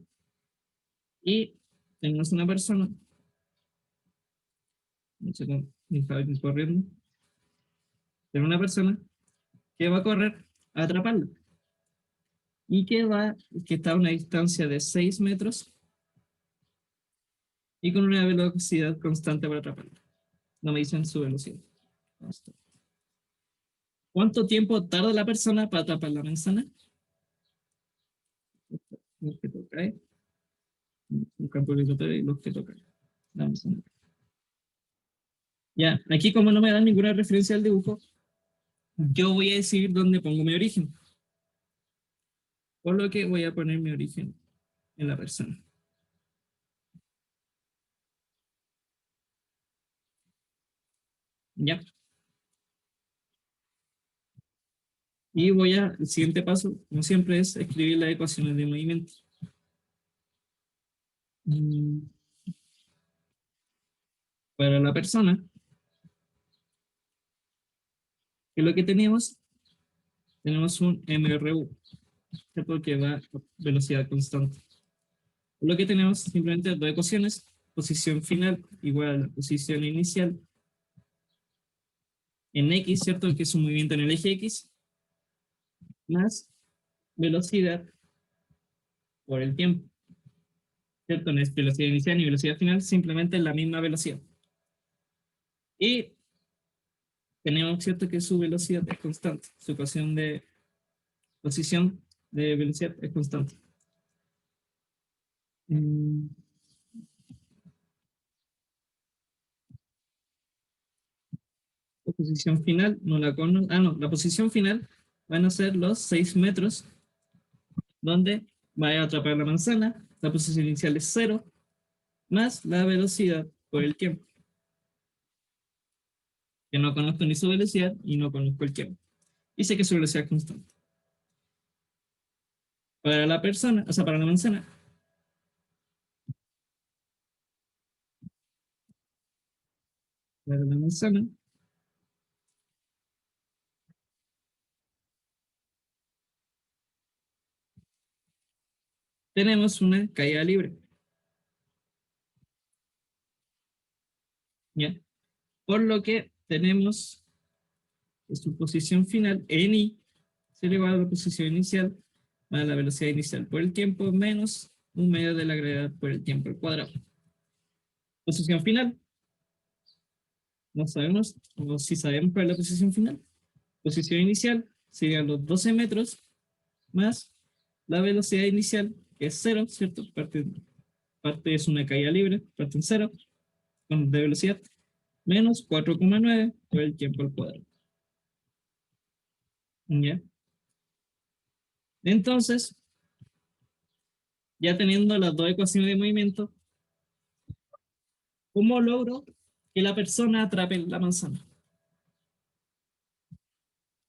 Y tenemos una persona, no sé cómo, corriendo, pero una persona que va a correr a atraparla y que está a una distancia de 6 metros y con una velocidad constante para atraparla. No me dicen su velocidad. ¿Cuánto tiempo tarda la persona para atrapar la manzana? Los que toca, un campo aleatorio y los que tocan la manzana. Ya, aquí como no me dan ninguna referencia al dibujo, yo voy a decidir dónde pongo mi origen. Por lo que voy a poner mi origen en la persona. Ya. Y el siguiente paso, como siempre, es escribir las ecuaciones de movimiento. Para la persona, que es lo que tenemos un MRU, porque va a velocidad constante. Lo que tenemos simplemente dos ecuaciones, posición final igual a la posición inicial en X, ¿cierto? Que es un movimiento en el eje X, más velocidad por el tiempo, ¿cierto? No es velocidad inicial ni velocidad final, simplemente la misma velocidad. Y tenemos, ¿cierto? Que su velocidad es constante, su ecuación de posición de velocidad es constante. La posición final, la posición final van a ser los 6 metros donde va a atrapar la manzana, la posición inicial es 0, más la velocidad por el tiempo. Que no conozco ni su velocidad y no conozco el tiempo. Y sé que su velocidad es constante. Para la persona, o sea, para la manzana, tenemos una caída libre. ¿Ya? Por lo que tenemos su posición final en I será igual a la posición inicial más la velocidad inicial por el tiempo menos un medio de la gravedad por el tiempo al cuadrado. Posición final. No sabemos, o si sabemos cuál es la posición final. Posición inicial serían los 12 metros más la velocidad inicial, que es 0, ¿cierto? Parte es una caída libre, parte en 0, de velocidad, menos 4,9 por el tiempo al cuadrado. ¿Ya? Entonces, ya teniendo las dos ecuaciones de movimiento, ¿cómo logro que la persona atrape la manzana?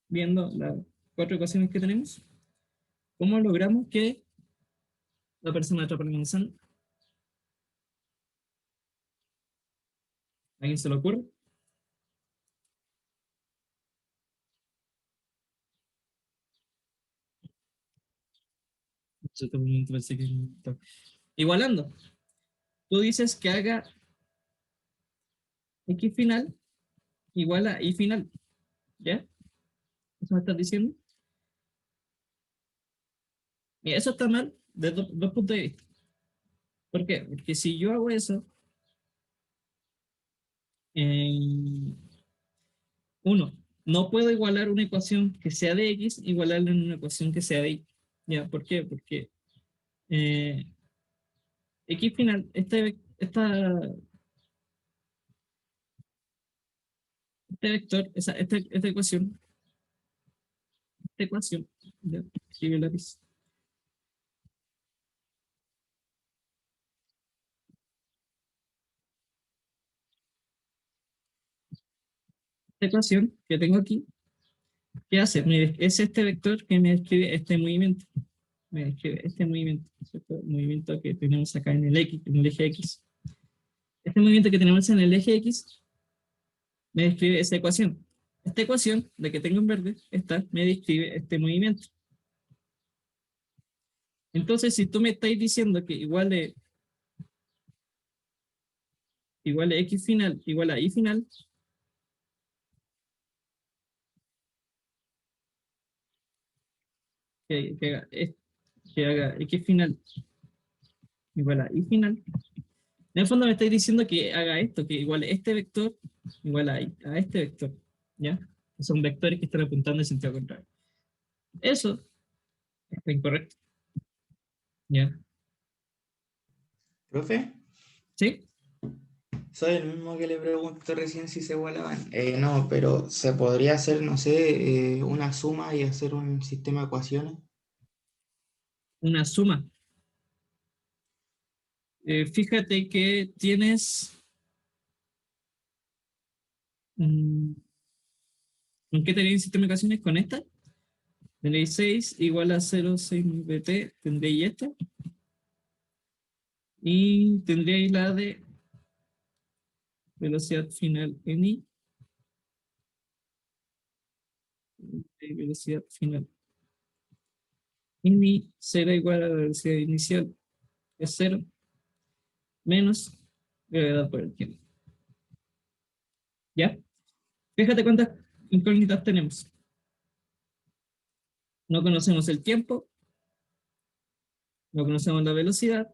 Viendo las 4 ecuaciones que tenemos, ¿cómo logramos que la persona atrape la manzana? ¿A alguien se le ocurre? Igualando. Tú dices que haga X final igual a Y final. ¿Ya? ¿Eso me estás diciendo? Y eso está mal de dos puntos de vista. ¿Por qué? Porque si yo hago eso, eh, uno, no puedo igualar una ecuación que sea de X, igualarla en una ecuación que sea de Y. ¿Ya? ¿Por qué? Porque eh, X final, este vector, esta ecuación, ya, escribe el lápiz. Esta ecuación que tengo aquí, ¿qué hace? Es este vector que me describe este movimiento. Me describe este movimiento, ¿cierto? El movimiento que tenemos acá en el X, en el eje X. Este movimiento que tenemos en el eje X me describe esa ecuación. Esta ecuación, la que tengo en verde, esta me describe este movimiento. Entonces, si tú me estás diciendo que igual a X final igual a Y final, que haga X final igual a Y final, en el fondo me estáis diciendo que haga esto, que igual este vector igual a este vector, ¿ya? Son vectores que están apuntando en sentido contrario. Eso está incorrecto, ¿ya? ¿Profe? ¿Sí? Soy el mismo que le preguntó recién si se igualaban. No, pero se podría hacer, no sé, una suma y hacer un sistema de ecuaciones. Una suma. Fíjate que tienes... ¿con qué tenéis sistema de ecuaciones? ¿Con esta? Tenéis 6 igual a 0,6 bt, tendréis esta. Y tendríais la de velocidad final en I. Velocidad final en I será igual a la velocidad inicial, que es 0, menos gravedad por el tiempo. ¿Ya? Fíjate cuántas incógnitas tenemos. No conocemos el tiempo, no conocemos la velocidad,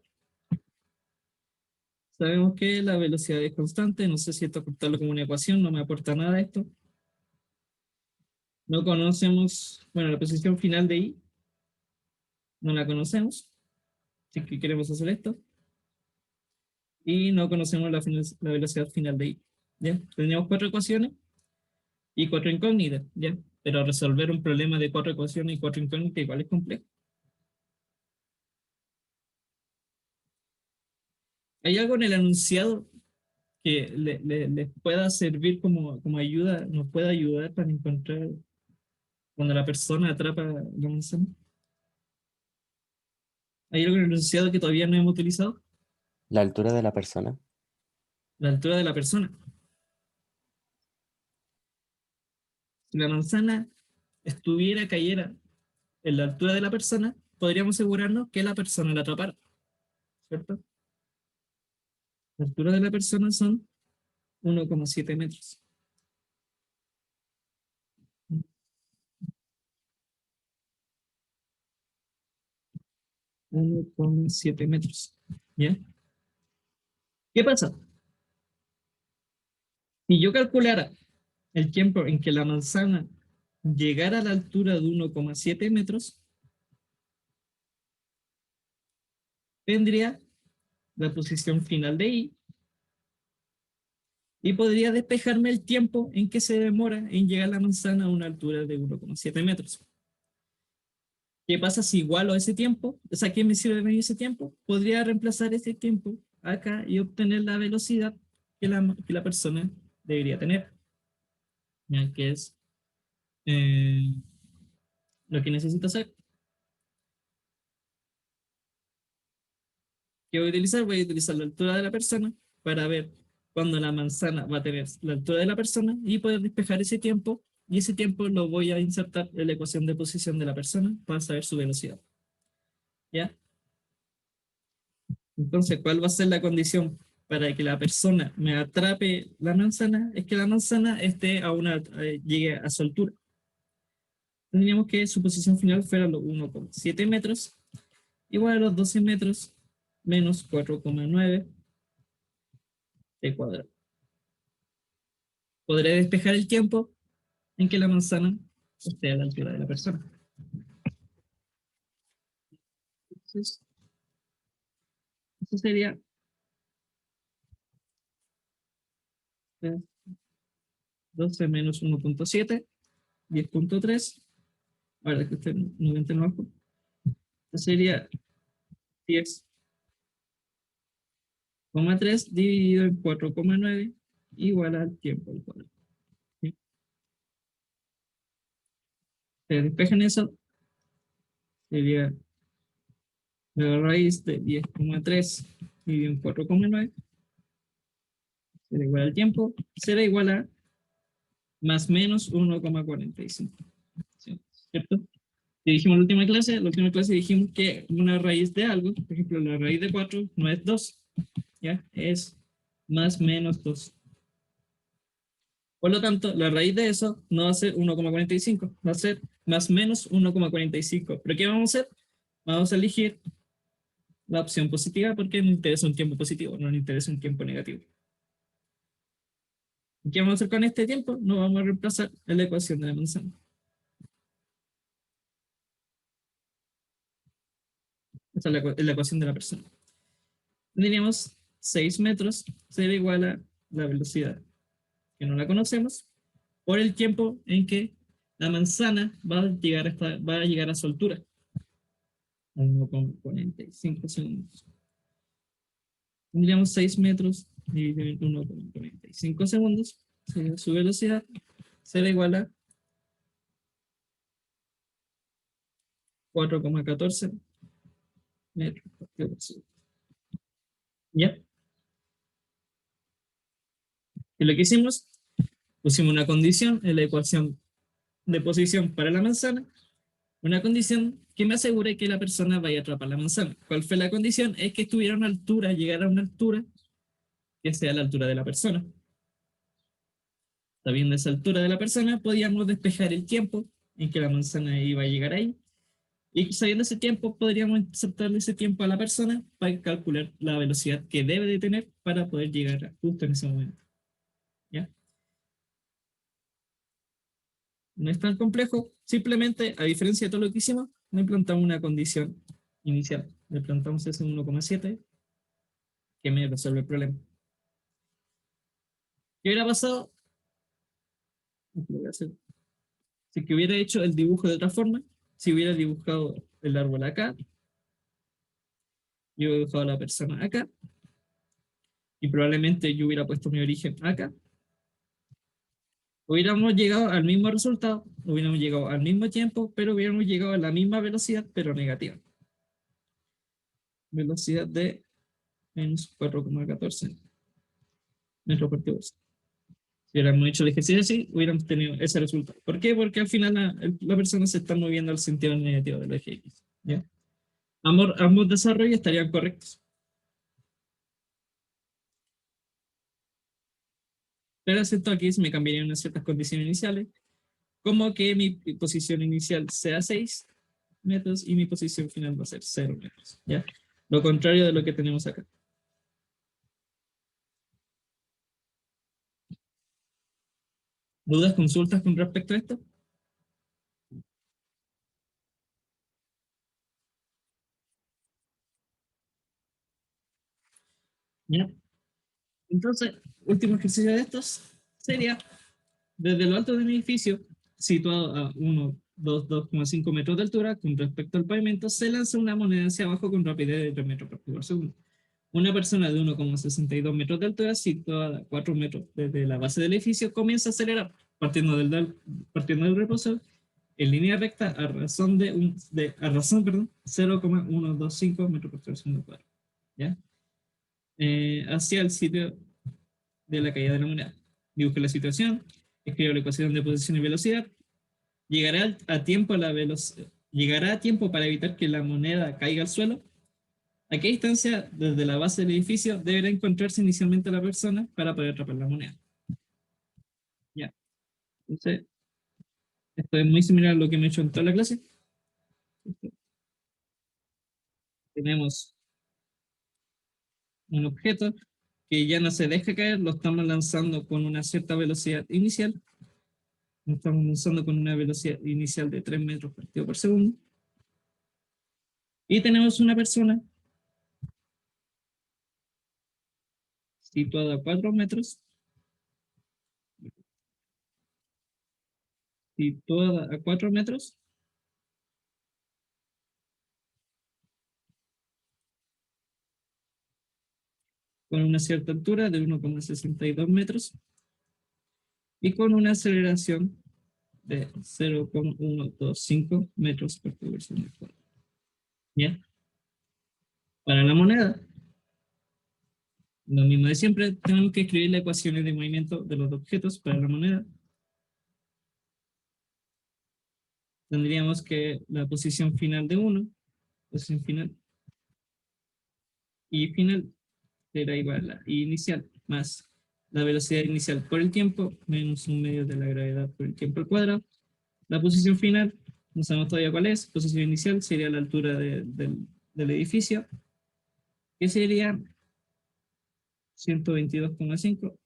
sabemos que la velocidad es constante, no sé si esto aportarlo como una ecuación, no me aporta nada esto. No conocemos, bueno, la posición final de I, no la conocemos, si es que queremos hacer esto. Y no conocemos la velocidad final de I. ¿Ya? Tenemos 4 ecuaciones y 4 incógnitas, ¿ya? Pero resolver un problema de 4 ecuaciones y 4 incógnitas igual es complejo. ¿Hay algo en el enunciado que les pueda servir como ayuda, nos pueda ayudar para encontrar cuando la persona atrapa la manzana? ¿Hay algo en el enunciado que todavía no hemos utilizado? La altura de la persona. La altura de la persona. Si la manzana cayera en la altura de la persona, podríamos asegurarnos que la persona la atrapara, ¿cierto? La altura de la persona son 1,7 metros. 1,7 metros. ¿Ya? ¿Qué pasa? Si yo calculara el tiempo en que la manzana llegara a la altura de 1,7 metros, tendría la posición final de I y podría despejarme el tiempo en que se demora en llegar la manzana a una altura de 1,7 metros. ¿Qué pasa si igualo ese tiempo? O sea, ¿qué me sirve de medir ese tiempo? Podría reemplazar ese tiempo acá y obtener la velocidad que la persona debería tener. ¿Ya? Que es lo que necesito hacer. ¿Qué voy a utilizar? Voy a utilizar la altura de la persona para ver cuándo la manzana va a tener la altura de la persona y poder despejar ese tiempo. Y ese tiempo lo voy a insertar en la ecuación de posición de la persona para saber su velocidad. ¿Ya? Entonces, ¿cuál va a ser la condición para que la persona me atrape la manzana? Es que la manzana llegue a su altura. Tendríamos que su posición final fuera los 1,7 metros, igual a los 12 metros menos 4,9 de cuadrado. Podré despejar el tiempo en que la manzana esté a la altura de la persona. Entonces, eso sería 12 menos 1,7, 10,3. Ahora que usted no vente en abajo. Eso sería 10,3 dividido en 4,9 igual al tiempo al cuadrado. ¿Sí? Se despejan eso, sería la raíz de 10,3 dividido en 4,9 será igual al tiempo, será igual a más menos 1,45. ¿Sí? ¿Cierto? Y dijimos en la última clase dijimos que una raíz de algo, por ejemplo, la raíz de 4 no es 2, ¿ya? Es más menos 2. Por lo tanto, la raíz de eso no va a ser 1,45, va a ser más menos 1,45. ¿Pero qué vamos a hacer? Vamos a elegir la opción positiva porque nos interesa un tiempo positivo, no nos interesa un tiempo negativo. ¿Qué vamos a hacer con este tiempo? No vamos a reemplazar en la ecuación de la manzana. Esta es la ecuación de la persona. Tendríamos 6 metros será igual a la velocidad, que no la conocemos, por el tiempo en que la manzana va a llegar a su altura. 1,45 segundos. Tendríamos 6 metros dividido en 1,45 segundos. Su velocidad será igual a 4,14 metros por segundo. ¿Ya? Y lo que hicimos, pusimos una condición en la ecuación de posición para la manzana, una condición que me asegure que la persona vaya a atrapar la manzana. ¿Cuál fue la condición? Es que estuviera a una altura, llegara a una altura que sea la altura de la persona. Sabiendo esa altura de la persona, podíamos despejar el tiempo en que la manzana iba a llegar ahí. Y sabiendo ese tiempo, podríamos insertarle ese tiempo a la persona para calcular la velocidad que debe de tener para poder llegar justo en ese momento. ¿Ya? No es tan complejo, simplemente, a diferencia de todo lo que hicimos, no implantamos una condición inicial. Le implantamos ese 1,7 que me resuelve el problema. ¿Qué hubiera pasado? Lo voy a hacer. Si que hubiera hecho el dibujo de otra forma, si hubiera dibujado el árbol acá, yo hubiera dibujado a la persona acá, y probablemente yo hubiera puesto mi origen acá, hubiéramos llegado al mismo resultado, hubiéramos llegado al mismo tiempo, pero hubiéramos llegado a la misma velocidad, pero negativa. Velocidad de menos 4,14 metros por segundo. Si hubiéramos hecho el ejercicio así, hubiéramos tenido ese resultado. ¿Por qué? Porque al final la persona se está moviendo al sentido negativo del eje X. ¿Ya? Ambos desarrollos estarían correctos. Pero excepto aquí se me cambiarían unas ciertas condiciones iniciales, como que mi posición inicial sea 6 metros y mi posición final va a ser 0 metros. ¿Ya? Lo contrario de lo que tenemos acá. ¿Dudas, consultas con respecto a esto? ¿Ya? Entonces, último ejercicio de estos sería, desde lo alto de un edificio, situado a 2,5 metros de altura con respecto al pavimento, se lanza una moneda hacia abajo con rapidez de 3 metros por segundo. Una persona de 1,62 metros de altura, situada a 4 metros desde la base del edificio, comienza a acelerar, partiendo del reposo, en línea recta a razón perdón, 0,125 metros por segundo cuadrado. ¿Ya? Hacia el sitio de la caída de la moneda. Dibuje la situación, escribe la ecuación de posición y velocidad, llegará a tiempo para evitar que la moneda caiga al suelo. ¿A qué distancia desde la base del edificio deberá encontrarse inicialmente la persona para poder atrapar la moneda? Ya. Entonces, esto es muy similar a lo que me he hecho en toda la clase. Tenemos un objeto que ya no se deja caer, lo estamos lanzando con una cierta velocidad inicial. Lo estamos lanzando con una velocidad inicial de 3 metros partido por segundo. Y tenemos una persona situada a 4 metros, situada a 4 metros, con una cierta altura de 1,62 metros y con una aceleración de 0,125 metros por segundo. ¿Ya? Para la moneda, lo mismo de siempre, tenemos que escribir las ecuaciones de movimiento de los objetos para la moneda. Tendríamos que la posición final de 1, posición final y final será igual a inicial más la velocidad inicial por el tiempo menos un medio de la gravedad por el tiempo al cuadrado. La posición final, no sabemos todavía cuál es. Posición inicial sería la altura del edificio, que sería 122,5.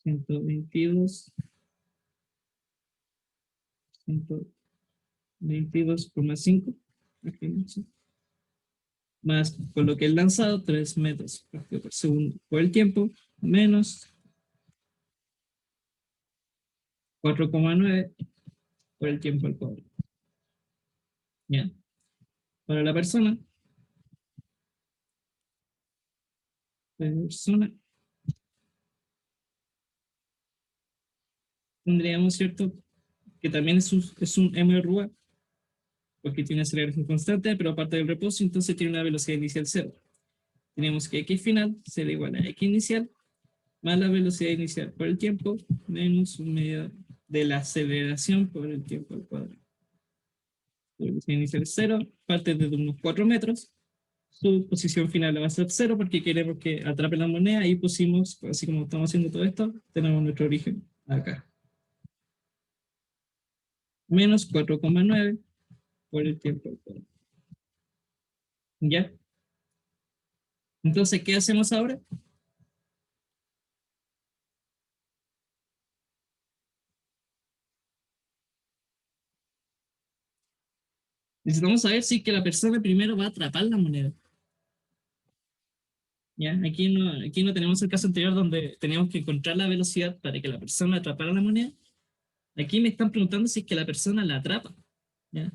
122, 122,5. Más con lo que es lanzado, 3 metros por segundo por el tiempo, menos 4,9 por el tiempo al cuadrado. ¿Ya? Para la persona tendríamos, ¿cierto? Que también es un MRUA, porque tiene aceleración constante, pero aparte del reposo, entonces tiene una velocidad inicial cero. Tenemos que X final será igual a X inicial, más la velocidad inicial por el tiempo, menos un medio de la aceleración por el tiempo al cuadrado. La velocidad inicial es cero, parte desde unos 4 metros, su posición final va a ser cero porque queremos que atrape la moneda y pusimos, así como estamos haciendo todo esto, tenemos nuestro origen acá. Menos 4,9 por el tiempo al cuadrado. ¿Ya? Entonces, ¿qué hacemos ahora? Necesitamos saber si que la persona primero va a atrapar la moneda. ¿Ya? Aquí no tenemos el caso anterior donde teníamos que encontrar la velocidad para que la persona atrapara la moneda. Aquí me están preguntando si es que la persona la atrapa. ¿Ya?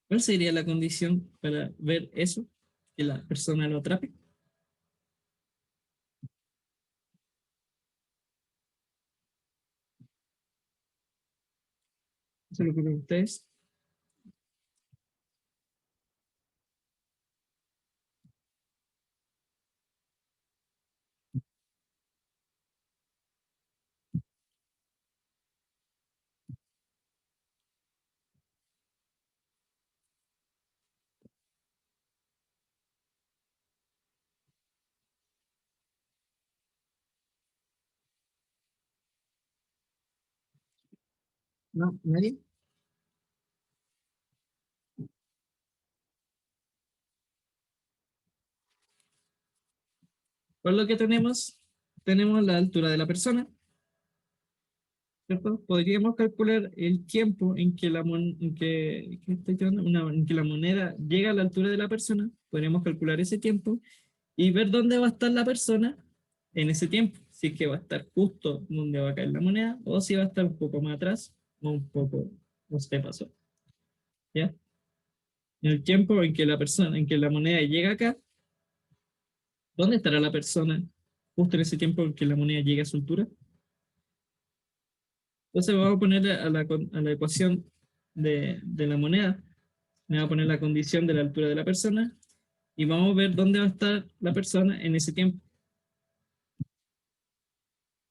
¿Cuál sería la condición para ver eso? Que la persona lo atrape. Eso es lo que preguntan ustedes. ¿No? ¿Nadie? Por lo que tenemos la altura de la persona, ¿cierto? Podríamos calcular el tiempo en que ¿qué estoy tirando? En que la moneda llega a la altura de la persona. Podríamos calcular ese tiempo y ver dónde va a estar la persona en ese tiempo. Si es que va a estar justo donde va a caer la moneda o si va a estar un poco más atrás o un poco, no sé qué pasó. ¿Ya? En el tiempo en que en que la moneda llega acá, ¿dónde estará la persona justo en ese tiempo en que la moneda llegue a su altura? Entonces vamos a poner a la ecuación de la moneda, le vamos a poner la condición de la altura de la persona y vamos a ver dónde va a estar la persona en ese tiempo.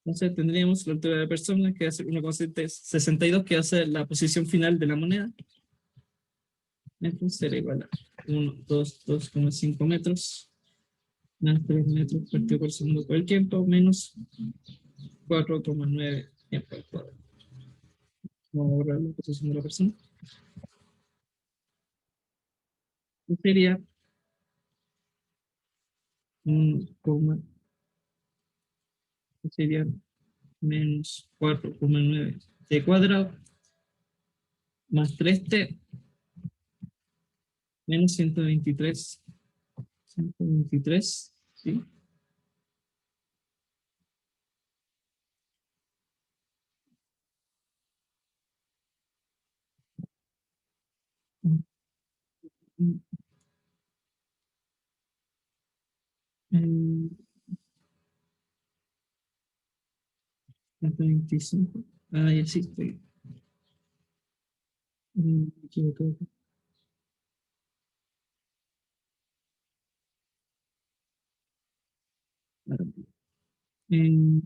Entonces tendríamos la altura de la persona, que va a ser 1,62, que va a ser la posición final de la moneda. Entonces será igual a 2,5 metros, más 3 metros partido por segundo por el tiempo, menos 4,9 tiempo al cuadrado. Vamos a borrar la posición de la persona. Sería 1, sería menos 4,9 t cuadrado más 3t menos 123. 123, ¿sí? Mm, 125. Ah, ya sí, estoy. Me equivoqué.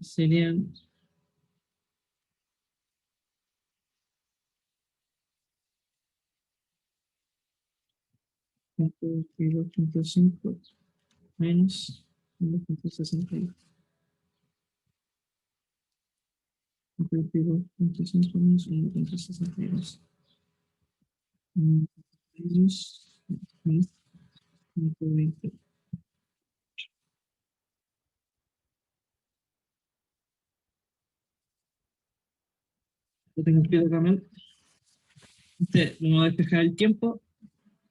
Serían 122,5 menos 1,62. 122,5 menos 1,62. Menos 120. Lo tengo escrito también. Vamos a despejar el tiempo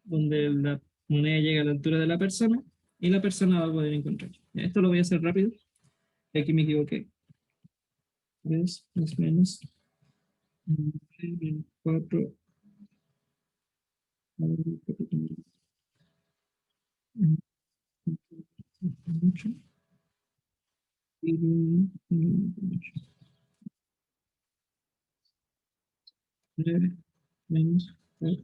donde la moneda llega a la altura de la persona y la persona va a poder encontrar. Ya, esto lo voy a hacer rápido. Aquí me equivoqué. 3 más menos 4. Menos 4.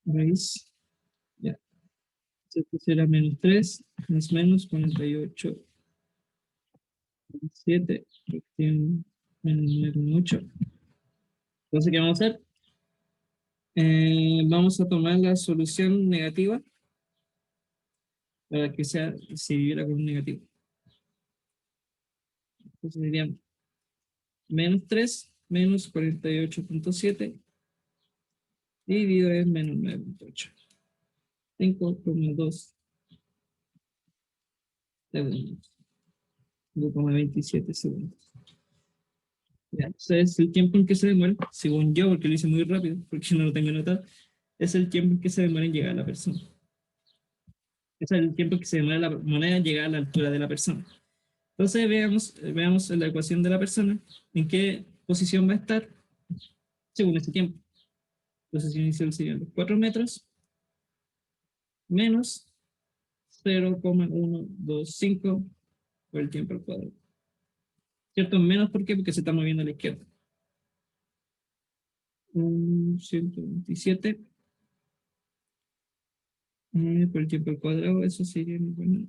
Raíz. Ya. Esto será menos 3 más menos 48,7. Menos 9,8. Entonces, ¿qué vamos a hacer? Vamos a tomar la solución negativa para que se dividiera con un negativo. Entonces sería menos 3 menos 48,7 dividido en menos 9,8. 5,2 segundos. 5,27 segundos. Ya, ese es el tiempo en que se demora, según yo, porque lo hice muy rápido, porque no lo tengo anotado, es el tiempo en que se demora en llegar a la persona. Ese es el tiempo en que se demora la moneda en llegar a la altura de la persona. Entonces veamos en la ecuación de la persona en qué posición va a estar según este tiempo. La posición inicial serían los 4 metros menos 0,125 por el tiempo al cuadrado. ¿Cierto? Menos, ¿por qué? Porque se está moviendo a la izquierda. 127 por el tiempo al cuadrado, eso sería, bueno,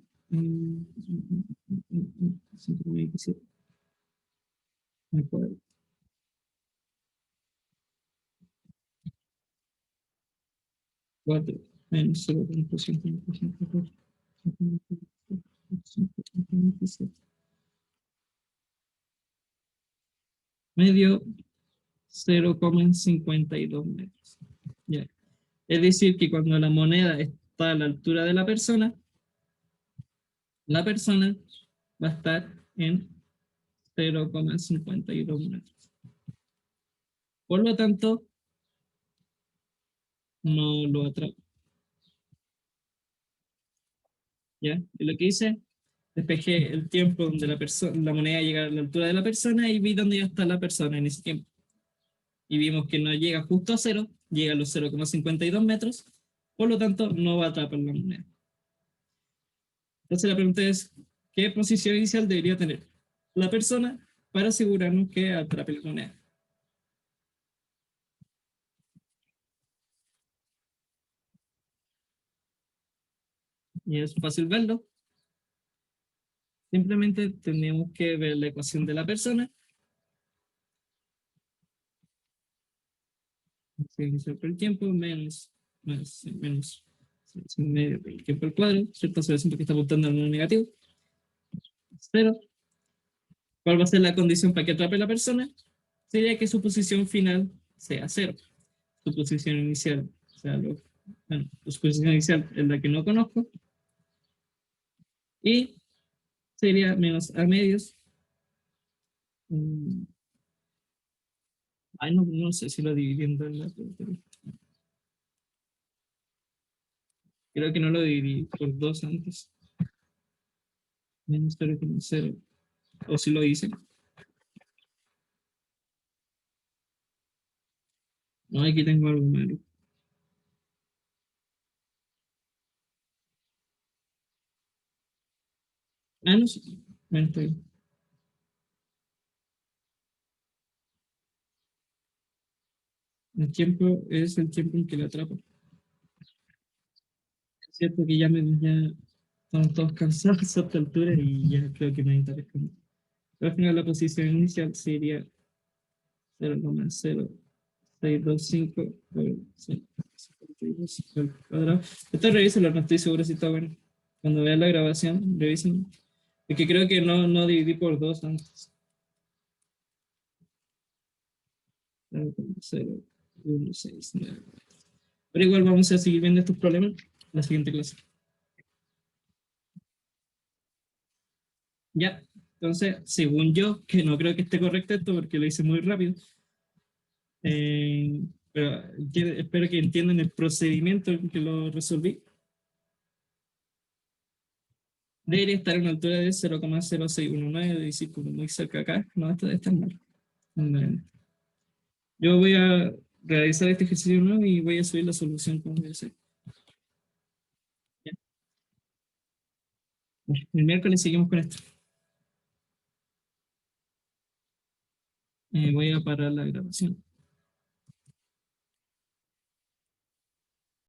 127 al cuadrado. 4 Menos 0.127. Medio 0,52 metros. Ya. Es decir, que cuando la moneda está a la altura de la persona va a estar en 0,52 metros. Por lo tanto, no lo atrapa. ¿Ya? Y lo que hice, despejé el tiempo donde la moneda llega a la altura de la persona y vi dónde ya está la persona en ese tiempo. Y vimos que no llega justo a 0, llega a los 0,52 metros, por lo tanto no va a atrapar la moneda. Entonces la pregunta es, ¿qué posición inicial debería tener la persona para asegurarnos que atrape la moneda? Y es fácil verlo. Simplemente tenemos que ver la ecuación de la persona. Inicial por el tiempo menos medio por el tiempo al cuadrado, ¿cierto? Se ve siempre que está apuntando al número negativo. 0. ¿Cuál va a ser la condición para que atrape la persona? Sería que su posición final sea 0. Su posición inicial, o sea, su posición inicial es la que no conozco. Y sería menos a medios. Ay, no sé si lo dividiendo en la... Creo que no lo dividí por 2 antes. Menos 0,0. O si lo hice. No, aquí tengo algo malo. Ah, no sé. Bueno, está bien. El tiempo es el tiempo en que la atrapa. Es cierto que ya estamos todos cansados a esta altura y ya creo que me interesa. Pero al final la posición inicial sería 0,0625 por 152 al cuadrado. Esto revísalo, no estoy seguro si está bueno. Cuando vean la grabación, revisen. Es que creo que no dividí por 2 antes. 0,0169. Pero igual vamos a seguir viendo estos problemas en la siguiente clase. Ya, entonces, según yo, que no creo que esté correcto esto porque lo hice muy rápido, pero espero que entiendan el procedimiento en que lo resolví. Debería estar a una altura de 0,0619, es decir, como muy cerca acá. No, esto debe estar mal. Yo voy a realizar este ejercicio nuevo y voy a subir la solución como debe ser. El miércoles seguimos con esto. Voy a parar la grabación.